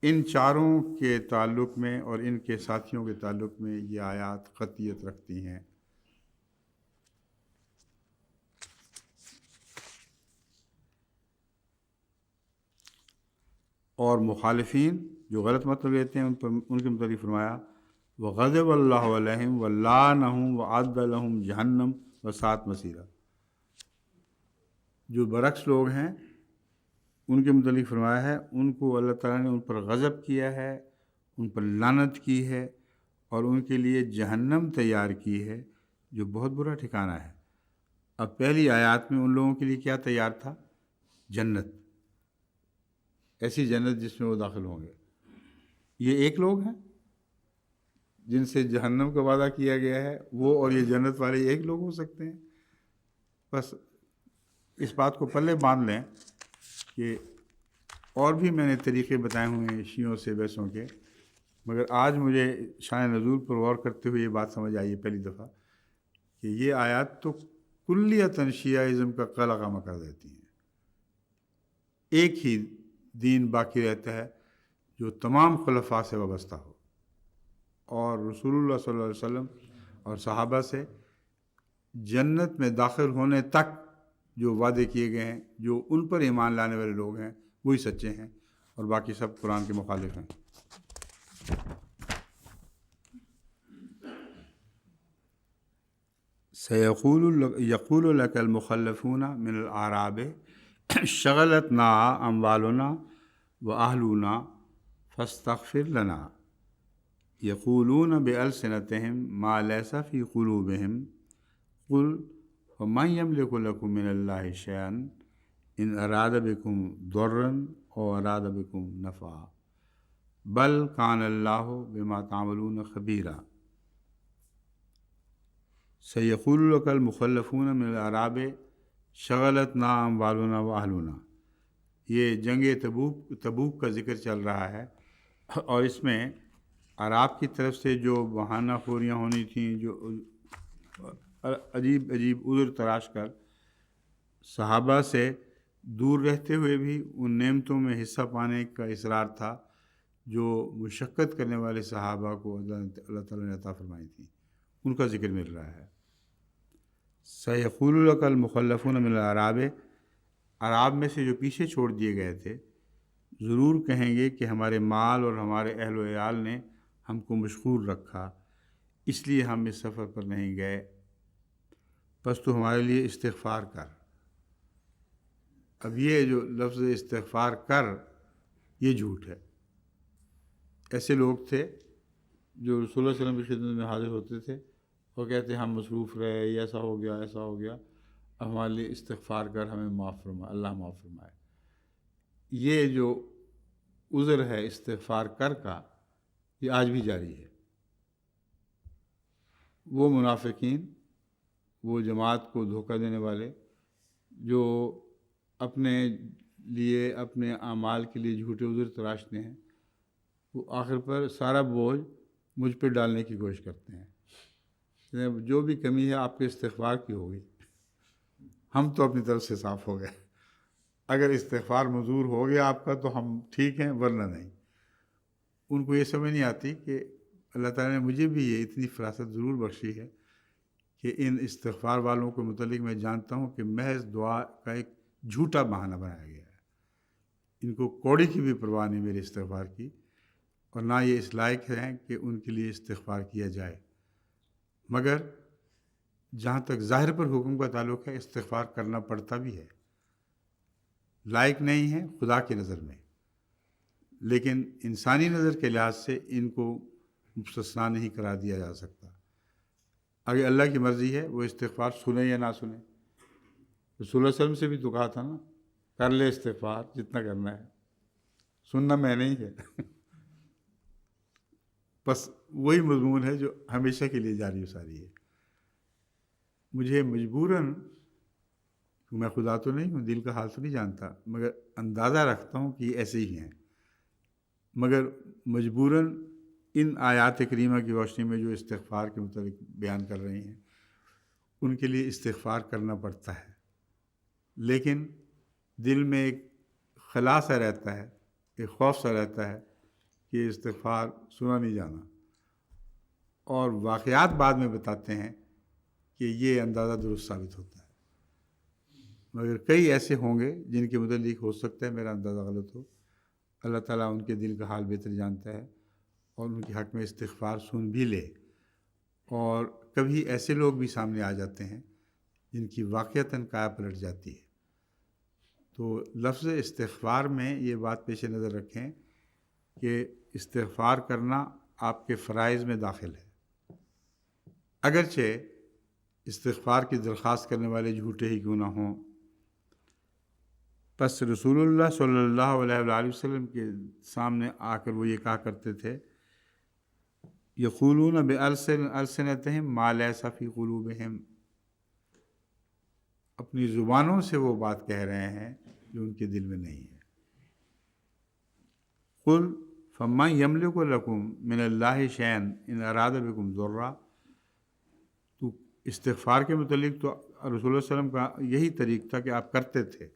ان چاروں کے تعلق میں اور ان کے ساتھیوں کے تعلق میں یہ آیات قطعیت رکھتی ہیں۔ اور مخالفین جو غلط مطلب لیتے ہیں ان کے متعلق فرمایا وغضب اللہ علیہم ولعنہم وعد لہم جہنم وساءت مصیرا، جو برعکس لوگ ہیں ان کے متعلق فرمایا ہے ان کو اللہ تعالیٰ نے ان پر غضب کیا ہے، ان پر لعنت کی ہے، اور ان کے لیے جہنم تیار کی ہے جو بہت برا ٹھکانہ ہے۔ اب پہلی آیات میں ان لوگوں کے لیے کیا تیار تھا؟ جنت، ایسی جنت جس میں وہ داخل ہوں گے۔ یہ ایک لوگ ہیں جن سے جہنم کا وعدہ کیا گیا ہے، وہ اور یہ جنت والے ایک لوگ ہو سکتے ہیں؟ بس اس بات کو پلے باندھ لیں کہ اور بھی میں نے طریقے بتائے ہوئے ہیں شیعوں سے بحثوں کے، مگر آج مجھے شان نزول پر غور کرتے ہوئے یہ بات سمجھ آئی ہے پہلی دفعہ کہ یہ آیات تو کلیتاً شیعہ کا قلقامہ کر دیتی ہیں۔ ایک ہی دین باقی رہتا ہے جو تمام خلفاء سے وابستہ ہو، اور رسول اللہ صلی اللہ علیہ وسلم اور صحابہ سے جنت میں داخل ہونے تک جو وعدے کیے گئے ہیں، جو ان پر ایمان لانے والے لوگ ہیں وہی سچے ہیں، اور باقی سب قرآن کے مخالف ہیں۔ یقول لک المخلفون من الاعراب شغلتنا اموالنا واہلنا فاستغفر لنا یقولون بألسنتہم ما لیس فی قلوبہم قل ومن یملک لکم من اللہ شیئا ان اراد بکم ضرا او اراد بکم نفعا بل کان اللہ بما تعملون خبیرا۔ سیقول لک المخلفون من الاعراب شغلتنا اموالنا واہلنا، یہ جنگ تبوک کا ذکر چل رہا ہے، اور اس میں عراب کی طرف سے جو بہانہ خوریاں ہونی تھیں، جو عجیب عذر تراش کر صحابہ سے دور رہتے ہوئے بھی ان نعمتوں میں حصہ پانے کا اصرار تھا جو مشقت کرنے والے صحابہ کو اللہ تعالیٰ نے عطا فرمائی تھی، ان کا ذکر مل رہا ہے۔ سَيَقُولُ لَكَ الْمُخَلَّفُونَ مِنَ الْأَعْرَابِ، عراب میں سے جو پیچھے چھوڑ دیے گئے تھے ضرور کہیں گے کہ ہمارے مال اور ہمارے اہل و عیال نے ہم کو مشغول رکھا، اس لیے ہم اس سفر پر نہیں گئے، بس تو ہمارے لیے استغفار کر۔ اب یہ جو لفظ استغفار کر، یہ جھوٹ ہے۔ ایسے لوگ تھے جو رسول اللہ صلی اللہ علیہ وسلم کی خدمت میں حاضر ہوتے تھے اور کہتے ہم مصروف رہے، یہ ایسا ہو گیا، ایسا ہو گیا، اب ہمارے لیے استغفار کر، ہمیں معاف فرما، اللہ معاف فرمائے۔ یہ جو عذر ہے استغفار کر کا، یہ آج بھی جاری ہے۔ وہ منافقین، وہ جماعت کو دھوکہ دینے والے جو اپنے لیے، اپنے اعمال کے لیے جھوٹے عذر تراشتے ہیں، وہ آخر پر سارا بوجھ مجھ پہ ڈالنے کی کوشش کرتے ہیں۔ جو بھی کمی ہے آپ کے استغفار کی ہوگی، ہم تو اپنی طرف سے صاف ہو گئے، اگر استغفار منظور ہو گیا آپ کا تو ہم ٹھیک ہیں، ورنہ نہیں۔ ان کو یہ سمجھ نہیں آتی کہ اللہ تعالیٰ نے مجھے بھی یہ اتنی فراست ضرور بخشی ہے کہ ان استغفار والوں کے متعلق میں جانتا ہوں کہ محض دعا کا ایک جھوٹا بہانہ بنایا گیا ہے۔ ان کو کوڑی کی بھی پرواہ نہیں میرے استغفار کی، اور نہ یہ اس لائق ہیں کہ ان کے لیے استغفار کیا جائے، مگر جہاں تک ظاہر پر حکم کا تعلق ہے استغفار کرنا پڑتا بھی ہے۔ لائق نہیں ہے خدا کی نظر میں، لیکن انسانی نظر کے لحاظ سے ان کو مستثنا نہیں قرار دیا جا سکتا۔ اگر اللہ کی مرضی ہے وہ استغفار سنے یا نہ سنے۔ رسول اللہ صلی اللہ علیہ وسلم سے بھی تو کہا تھا نا، کر لے استغفار جتنا کرنا ہے، سننا میں نہیں ہے۔ بس وہی مضمون ہے جو ہمیشہ کے لیے جاری و ساری ہے۔ مجھے مجبوراً، میں خدا تو نہیں ہوں، دل کا حال تو نہیں جانتا، مگر اندازہ رکھتا ہوں کہ یہ ایسے ہی ہیں، مگر مجبوراً ان آیات کریمہ کی روشنی میں جو استغفار کے متعلق بیان کر رہی ہیں، ان کے لیے استغفار کرنا پڑتا ہے، لیکن دل میں ایک خلا سا رہتا ہے، ایک خوف سا رہتا ہے کہ استغفار سنا نہیں جانا، اور واقعات بعد میں بتاتے ہیں کہ یہ اندازہ درست ثابت ہوتا ہے۔ مگر کئی ایسے ہوں گے جن کے متعلق ہو سکتا ہے میرا اندازہ غلط ہو، اللہ تعالیٰ ان کے دل کا حال بہتر جانتا ہے اور ان کے حق میں استغفار سن بھی لے۔ اور کبھی ایسے لوگ بھی سامنے آ جاتے ہیں جن کی واقعتاً کایا پلٹ جاتی ہے۔ تو لفظ استغفار میں یہ بات پیش نظر رکھیں کہ استغفار کرنا آپ کے فرائض میں داخل ہے، اگرچہ استغفار کی درخواست کرنے والے جھوٹے ہی کیوں نہ ہوں۔ پس رسول اللہ صلی اللہ علیہ وآلہ وسلم کے سامنے آ کر وہ یہ کہا کرتے تھے، یقولون بألسنتہم ما لیس فی قلوبہم، اپنی زبانوں سے وہ بات کہہ رہے ہیں جو ان کے دل میں نہیں ہے۔ قل فمن یملک لکم من اللہ شیئا ان اراد بکم ضرا، تو استغفار کے متعلق تو رسول اللہ صلی اللہ علیہ وسلم کا یہی طریق تھا کہ آپ کرتے تھے،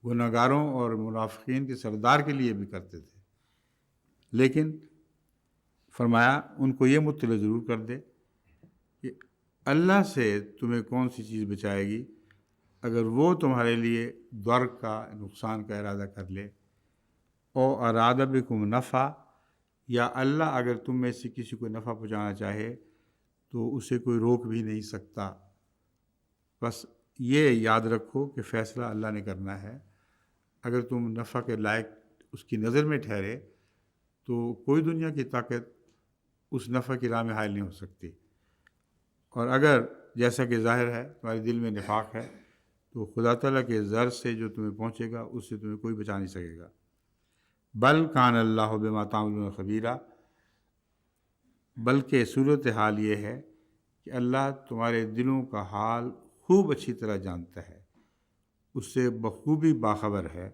گناہگاروں اور منافقین کے سردار کے لیے بھی کرتے تھے، لیکن فرمایا ان کو یہ مطلع ضرور کر دے کہ اللہ سے تمہیں کون سی چیز بچائے گی اگر وہ تمہارے لیے ضر کا، نقصان کا ارادہ کر لے، او اراد بکم نفع، یا اللہ اگر تم میں سے کسی کو نفع پہنچانا چاہے تو اسے کوئی روک بھی نہیں سکتا۔ بس یہ یاد رکھو کہ فیصلہ اللہ نے کرنا ہے، اگر تم نفع کے لائق اس کی نظر میں ٹھہرے تو کوئی دنیا کی طاقت اس نفع کی راہ میں حائل نہیں ہو سکتی، اور اگر جیسا کہ ظاہر ہے تمہارے دل میں نفاق ہے تو خدا تعالیٰ کے ضر سے جو تمہیں پہنچے گا اس سے تمہیں کوئی بچا نہیں سکے گا۔ بل کان اللہ بما تعملون خبیرا، بلکہ صورتحال یہ ہے کہ اللہ تمہارے دلوں کا حال خوب اچھی طرح جانتا ہے، اس سے بخوبی باخبر ہے۔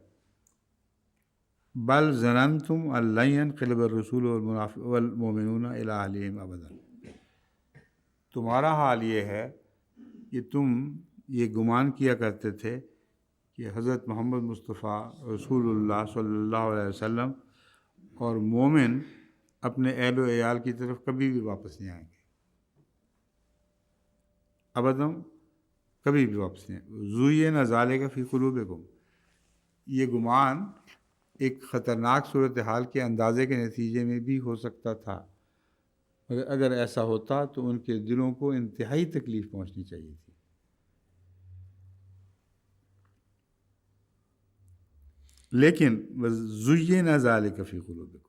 بل ظننتم ان لن ينقلب الرسول والمؤمنون الی اہلہم ابدا، تمہارا حال یہ ہے کہ تم یہ گمان کیا کرتے تھے کہ حضرت محمد مصطفیٰ رسول اللہ صلی اللہ علیہ وسلم اور مومن اپنے اہل و عیال کی طرف کبھی بھی واپس نہیں آئیں گے، ابداً کبھی بھی واپس نہیں آئیں گے۔ زُیِّنَ ذَلِکَ فِی قُلُوبِکُم، یہ گمان ایک خطرناک صورتحال کے اندازے کے نتیجے میں بھی ہو سکتا تھا، مگر اگر ایسا ہوتا تو ان کے دلوں کو انتہائی تکلیف پہنچنی چاہیے تھی۔ لیکن زُیِّنَ ذَلِکَ فِی قُلُوبِکُم،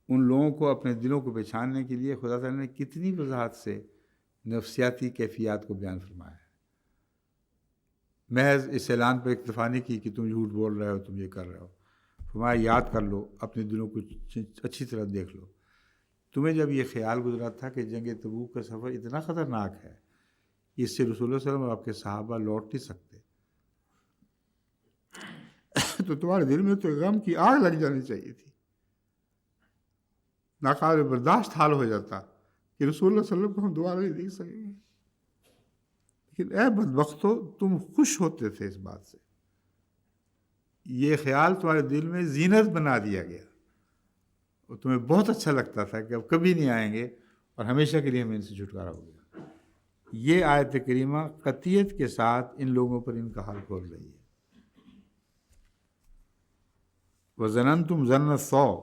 ان لوگوں کو اپنے دلوں کو پہچاننے کے لیے خدا تعالیٰ نے کتنی وضاحت سے نفسیاتی کیفیات کو بیان فرمایا ہے۔ محض اس اعلان پر اکتفا نہیں کی کہ تم جھوٹ بول رہے ہو، تم یہ کر رہے ہو، فرمایا یاد کر لو، اپنے دلوں کو اچھی طرح دیکھ لو۔ تمہیں جب یہ خیال گزرا تھا کہ جنگ تبوک کا سفر اتنا خطرناک ہے کہ اس سے رسول اللہ صلی اللہ علیہ وسلم اور آپ کے صحابہ لوٹ نہیں سکتے، تو تمہارے دل میں تو غم کی آگ لگ جانی چاہیے تھی، ناقابل برداشت حال ہو جاتا کہ رسول اللہ صلی اللہ علیہ وسلم کو ہم دوبارہ نہیں دیکھ سکیں گے۔ لیکن اے بدبختو، تم خوش ہوتے تھے اس بات سے، یہ خیال تمہارے دل میں زینت بنا دیا گیا، اور تمہیں بہت اچھا لگتا تھا کہ اب کبھی نہیں آئیں گے اور ہمیشہ کے لیے ہمیں ان سے چھٹکارا ہو گیا۔ یہ آیت کریمہ قطعیت کے ساتھ ان لوگوں پر ان کا حال کھول رہی ہے۔ وَظَنَنْتُمْ ظَنَّ السَّوْءِ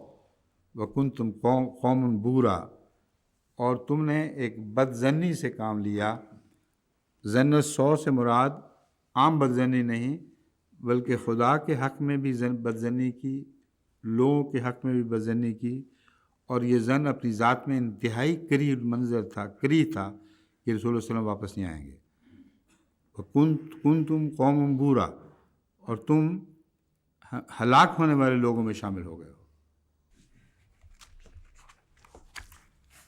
وَكُنْتُمْ قَوْمًا بُورًا، اور تم نے ایک بد ظنی سے کام لیا۔ ظن السوء سے مراد عام بد ظنی نہیں، بلکہ خدا کے حق میں بھی بد ظنی کی، لوگوں کے حق میں بھی بد ظنی کی، اور یہ ظن اپنی ذات میں انتہائی قریب منظر تھا، قریب تھا کہ رسول اللہ صلی اللہ علیہ وسلم واپس نہیں آئیں گے۔ كُنْتُمْ قَوْمًا بُورًا، اور تم ہلاک ہونے والے لوگوں میں شامل ہو گئے ہو۔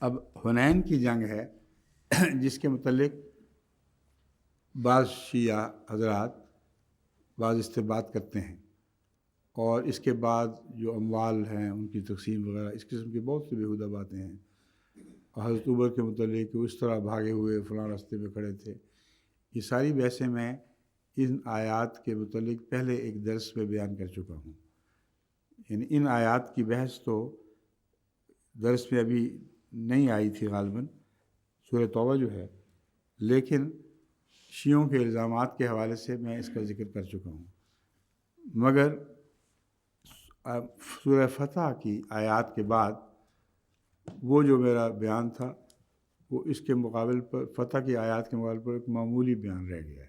اب حنین کی جنگ ہے جس کے متعلق بعض شیعہ حضرات بعض استنباط کرتے ہیں، اور اس کے بعد جو اموال ہیں ان کی تقسیم وغیرہ اس قسم کی بہت سی بیہودہ باتیں ہیں، اور حضرت عمر کے متعلق کہ اس طرح بھاگے ہوئے فلاں راستے میں کھڑے تھے، یہ ساری بحثیں میں ان آیات کے متعلق پہلے ایک درس میں بیان کر چکا ہوں۔ یعنی ان آیات کی بحث تو درس میں ابھی نہیں آئی تھی غالباً، سورہ توبہ جو ہے، لیکن شیعوں کے الزامات کے حوالے سے میں اس کا ذکر کر چکا ہوں۔ مگر سورہ فتح کی آیات کے بعد وہ جو میرا بیان تھا وہ اس کے مقابل پر، فتح کی آیات کے مقابل پر ایک معمولی بیان رہ گیا ہے۔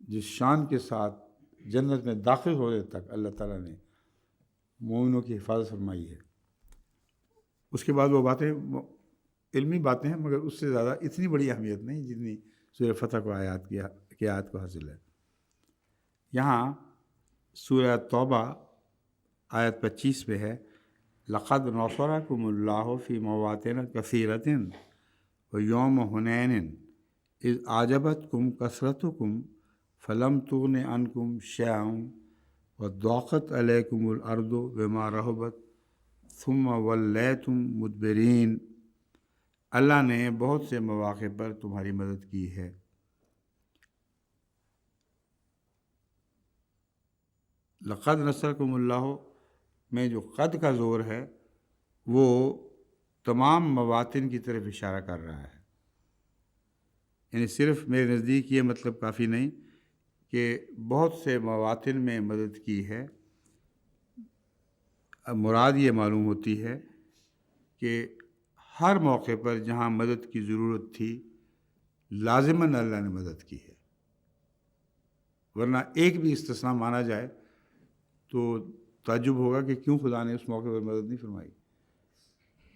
جس شان کے ساتھ جنت میں داخل ہونے تک اللہ تعالیٰ نے مومنوں کی حفاظت فرمائی ہے، اس کے بعد وہ باتیں علمی باتیں ہیں، مگر اس سے زیادہ اتنی بڑی اہمیت نہیں جتنی سورہ فتح کو آیات کو حاصل ہے۔ یہاں سورہ توبہ آیت 25 میں ہے، لَقَدْ نَصَرَكُمُ اللَّهُ فِي مَوَاطِنَ كَثِيرَةٍ وَيَوْمَ حُنَيْنٍ إِذْ أَعْجَبَتْكُمْ كَثْرَتُكُمْ فَلَمْ تُغْنِ عَنْكُمْ شَيْئًا وَضَاقَتْ عَلَيْكُمُ الْأَرْضُ بِمَا رَحُبَتْ ثُمَّ وَلَّيْتُمْ مُدْبِرِينَ، اللہ نے بہت سے مواقع پر تمہاری مدد کی ہے۔ لقد نصرکم اللہ میں جو قد کا زور ہے وہ تمام مواطن کی طرف اشارہ کر رہا ہے، یعنی صرف میرے نزدیک یہ مطلب کافی نہیں کہ بہت سے مواطن میں مدد کی ہے۔ مراد یہ معلوم ہوتی ہے کہ ہر موقع پر جہاں مدد کی ضرورت تھی لازماً اللہ نے مدد کی ہے، ورنہ ایک بھی استثناء مانا جائے تو تعجب ہوگا کہ کیوں خدا نے اس موقع پر مدد نہیں فرمائی۔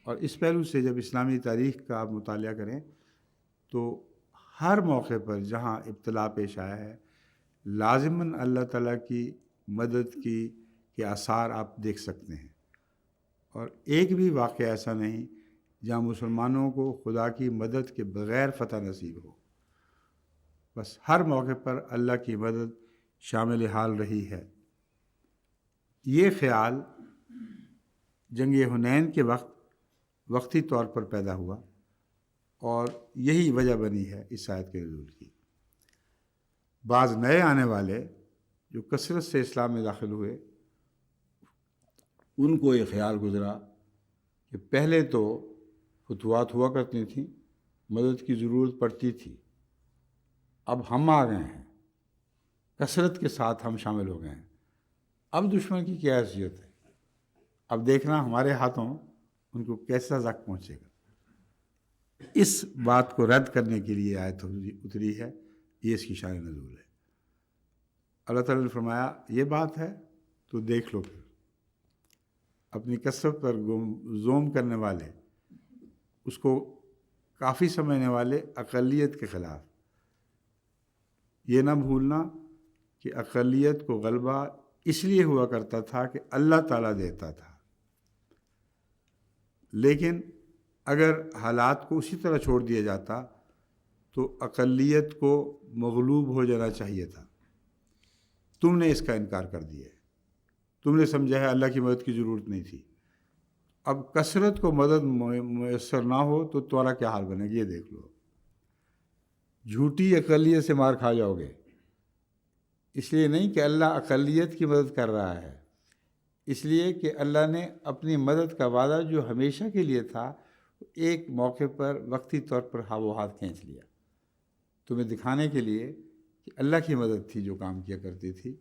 اور اس پہلو سے جب اسلامی تاریخ کا آپ مطالعہ کریں تو ہر موقع پر جہاں ابتلا پیش آیا ہے لازماً اللہ تعالیٰ کی مدد کے آثار آپ دیکھ سکتے ہیں، اور ایک بھی واقعہ ایسا نہیں جہاں مسلمانوں کو خدا کی مدد کے بغیر فتح نصیب ہو۔ بس ہر موقع پر اللہ کی مدد شامل حال رہی ہے۔ یہ خیال جنگ حنین کے وقتی طور پر پیدا ہوا اور یہی وجہ بنی ہے اس آیت کے نزول کی۔ بعض نئے آنے والے جو کثرت سے اسلام میں داخل ہوئے، ان کو یہ خیال گزرا کہ پہلے تو فتوحات ہوا کرتی تھیں، مدد کی ضرورت پڑتی تھی، اب ہم آ گئے ہیں، کثرت کے ساتھ ہم شامل ہو گئے ہیں، اب دشمن کی کیا حیثیت ہے، اب دیکھنا ہمارے ہاتھوں ان کو کیسا زخم پہنچے گا۔ اس بات کو رد کرنے کے لیے آیت اتری ہے، یہ اس کی شان نزول ہے۔ اللہ تعالیٰ نے فرمایا یہ بات ہے تو دیکھ لو، پھر اپنی کثرت پر زوم کرنے والے، اس کو کافی سمجھنے والے اقلیت کے خلاف۔ یہ نہ بھولنا کہ اقلیت کو غلبہ اس لیے ہوا کرتا تھا کہ اللہ تعالیٰ دیتا تھا، لیکن اگر حالات کو اسی طرح چھوڑ دیا جاتا تو اقلیت کو مغلوب ہو جانا چاہیے تھا۔ تم نے اس کا انکار کر دیا ہے، تم نے سمجھا ہے اللہ کی مدد کی ضرورت نہیں تھی۔ اب کثرت کو مدد میسر نہ ہو تو تمہارا کیا حال بنے گا، یہ دیکھ لو۔ جھوٹی اقلیت سے مار کھا جاؤ گے، اس لیے نہیں کہ اللہ اقلیت کی مدد کر رہا ہے، اس لیے کہ اللہ نے اپنی مدد کا وعدہ جو ہمیشہ کے لیے تھا ایک موقع پر وقتی طور پر وہ ہاتھ کھینچ لیا، تمہیں دکھانے کے لیے کہ اللہ کی مدد تھی جو کام کیا کرتی تھی،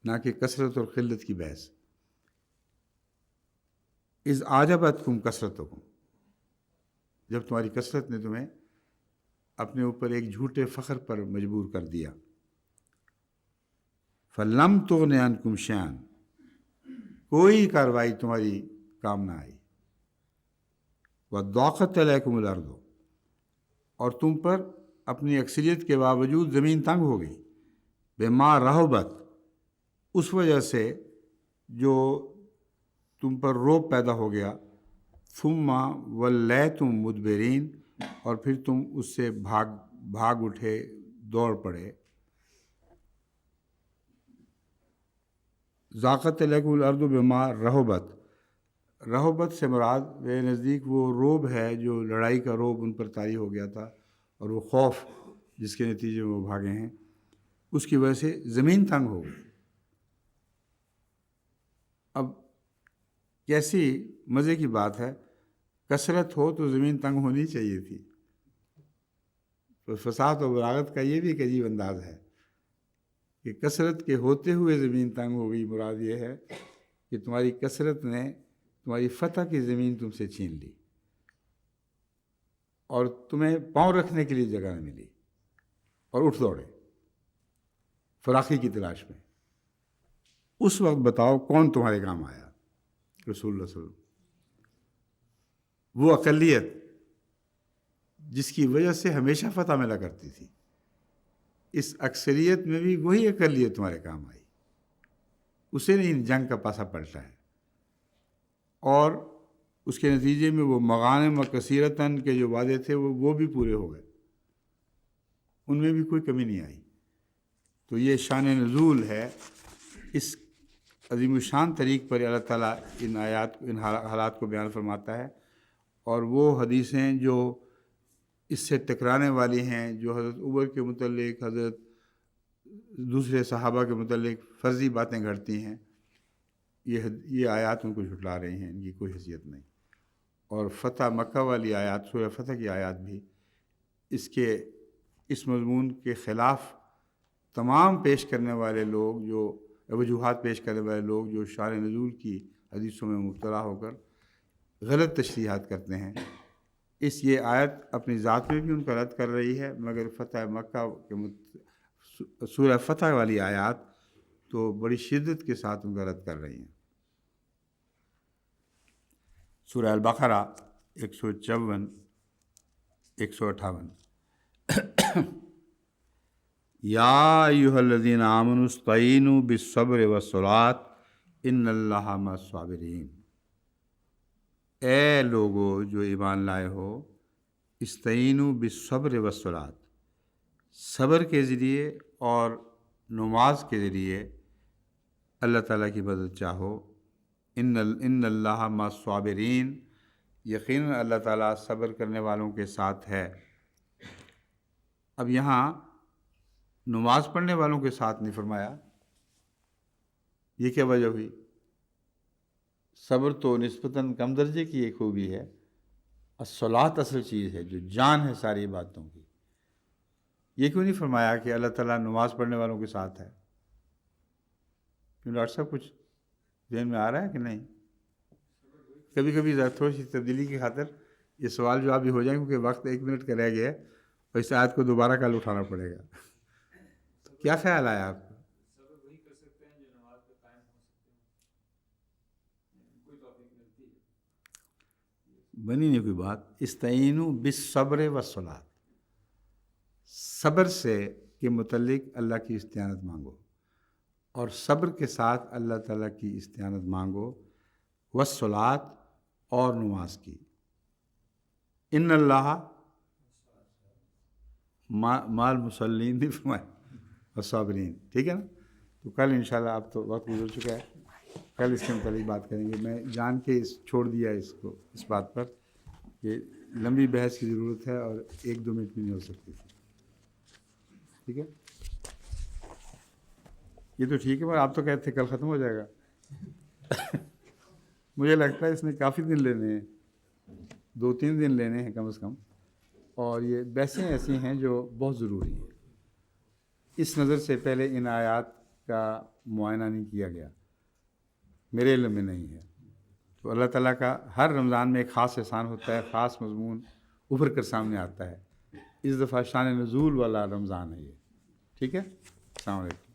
نہ کہ کثرت اور قلت کی بحث۔ اذ اعجبتکم کثرتکم، جب تمہاری کثرت نے تمہیں اپنے اوپر ایک جھوٹے فخر پر مجبور کر دیا۔ فلم تغن عنکم شیئا، کوئی کارروائی تمہاری کام نہ آئی۔ وضاقت علیکم الارض، اور تم پر اپنی اکثریت کے باوجود زمین تنگ ہو گئی، بما رحبت، اس وجہ سے جو تم پر رعب پیدا ہو گیا، ثم ولیتم مدبرین، اور پھر تم اس سے بھاگ اٹھے، دوڑ پڑے۔ ضاقت علیکم الارض بما رحبت، رحبت سے مراد میرے نزدیک وہ رعب ہے جو لڑائی کا رعب ان پر طاری ہو گیا تھا، اور وہ خوف جس کے نتیجے میں وہ بھاگے ہیں، اس کی وجہ سے زمین تنگ ہو گئی۔ اب کیسی مزے کی بات ہے، کثرت ہو تو زمین تنگ ہونی چاہیے تھی۔ تو فساد و بلاغت کا یہ بھی ایک عجیب انداز ہے کہ کثرت کے ہوتے ہوئے زمین تنگ ہو گئی، مراد یہ ہے کہ تمہاری کثرت نے تمہاری فتح کی زمین تم سے چھین لی، اور تمہیں پاؤں رکھنے کے لیے جگہ نہ ملی، اور اٹھ دوڑے فراخی کی تلاش میں۔ اس وقت بتاؤ کون تمہارے کام آیا؟ رسول اللہ صلی اللہ علیہ وسلم، وہ اقلیت جس کی وجہ سے ہمیشہ فتح ملا کرتی تھی، اس اکثریت میں بھی وہی اقلیت تمہارے کام آئی، اسے نہیں جنگ کا پاسا پلٹا ہے، اور اس کے نتیجے میں وہ مغانم و کثیرتاً کے جو وعدے تھے وہ بھی پورے ہو گئے، ان میں بھی کوئی کمی نہیں آئی۔ تو یہ شان نزول ہے، اس عظیم الشان طریق پر اللہ تعالیٰ ان حالات کو بیان فرماتا ہے، اور وہ حدیثیں جو اس سے ٹکرانے والی ہیں، جو حضرت عمر کے متعلق، حضرت دوسرے صحابہ کے متعلق فرضی باتیں گھڑتی ہیں، یہ آیات ان کو جھٹلا رہی ہیں، ان کی کوئی حیثیت نہیں۔ اور فتح مکہ والی آیات، سورہ فتح کی آیات بھی اس مضمون کے خلاف تمام پیش کرنے والے لوگ، جو وجوہات پیش کرنے والے لوگ جو شان نزول کی حدیثوں میں مبتلا ہو کر غلط تشریحات کرتے ہیں، یہ آیت اپنی ذات میں بھی ان کا رد کر رہی ہے، مگر فتح مکہ کے سورہ فتح والی آیات تو بڑی شدت کے ساتھ ان کا رد کر رہی ہیں۔ سورہ البقرہ 154 158، یا ایھا الذین آمنوا استعینوا بالصبر والصلاۃ ان اللہ مع الصابرین، اے لوگو جو ایمان لائے ہو، استعینوا بالصبر والصلاۃ، صبر کے ذریعے اور نماز کے ذریعے اللہ تعالیٰ کی مدد چاہو. ان اللہ مع الصابرین، یقیناً اللہ تعالیٰ صبر کرنے والوں کے ساتھ ہے. اب یہاں نماز پڑھنے والوں کے ساتھ نہیں فرمایا. یہ کیا وجہ ہوئی؟ صبر تو نسبتاً کم درجے کی ایک خوبی ہے. الصلاۃ اصل چیز ہے جو جان ہے ساری باتوں کی. یہ کیوں نہیں فرمایا کہ اللہ تعالیٰ نماز پڑھنے والوں کے ساتھ ہے؟ کیوں ڈاکٹر صاحب کچھ ذہن میں آ رہا ہے کہ نہیں؟ کبھی کبھی تھوڑی سی تبدیلی کی خاطر یہ سوال جواب بھی ہو جائیں، کیونکہ وقت 1 منٹ کا رہ گیا ہے اور اس آیت کو دوبارہ کل اٹھانا پڑے گا. تو کیا خیال آیا آپ کو؟ وہی کر سکتے ہیں جو نماز پہ قائم ہو سکتے ہیں، کوئی توفیق ملتی ہے. بنی نہیں کوئی بات. استعینوا بالصبر والصلاۃ، صبر سے کے متعلق اللہ کی استعانت مانگو اور صبر کے ساتھ اللہ تعالیٰ کی استعانت مانگو. والصلاۃ، اور نماز کی. ان اللہ مال مسلین نہیں فرمایا والصابرین. ٹھیک ہے نا؟ تو کل انشاءاللہ، اب تو وقت گزر چکا ہے، کل اس کے متعلق بات کریں گے. میں جان کے چھوڑ دیا اس کو اس بات پر کہ لمبی بحث کی ضرورت ہے اور 1-2 منٹ بھی نہیں ہو سکتی تھی. ٹھیک ہے، یہ تو ٹھیک ہے، پر آپ تو کہتے تھے کل ختم ہو جائے گا. مجھے لگتا ہے اس نے کافی دن لینے ہیں، 2-3 دن لینے ہیں کم از کم. اور یہ بحثیں ایسی ہیں جو بہت ضروری ہیں. اس نظر سے پہلے ان آیات کا معائنہ نہیں کیا گیا، میرے علم میں نہیں ہے. تو اللہ تعالیٰ کا ہر رمضان میں ایک خاص احسان ہوتا ہے، خاص مضمون ابھر کر سامنے آتا ہے. اس دفعہ شان نزول والا رمضان ہے یہ. ٹھیک ہے، السلام علیکم.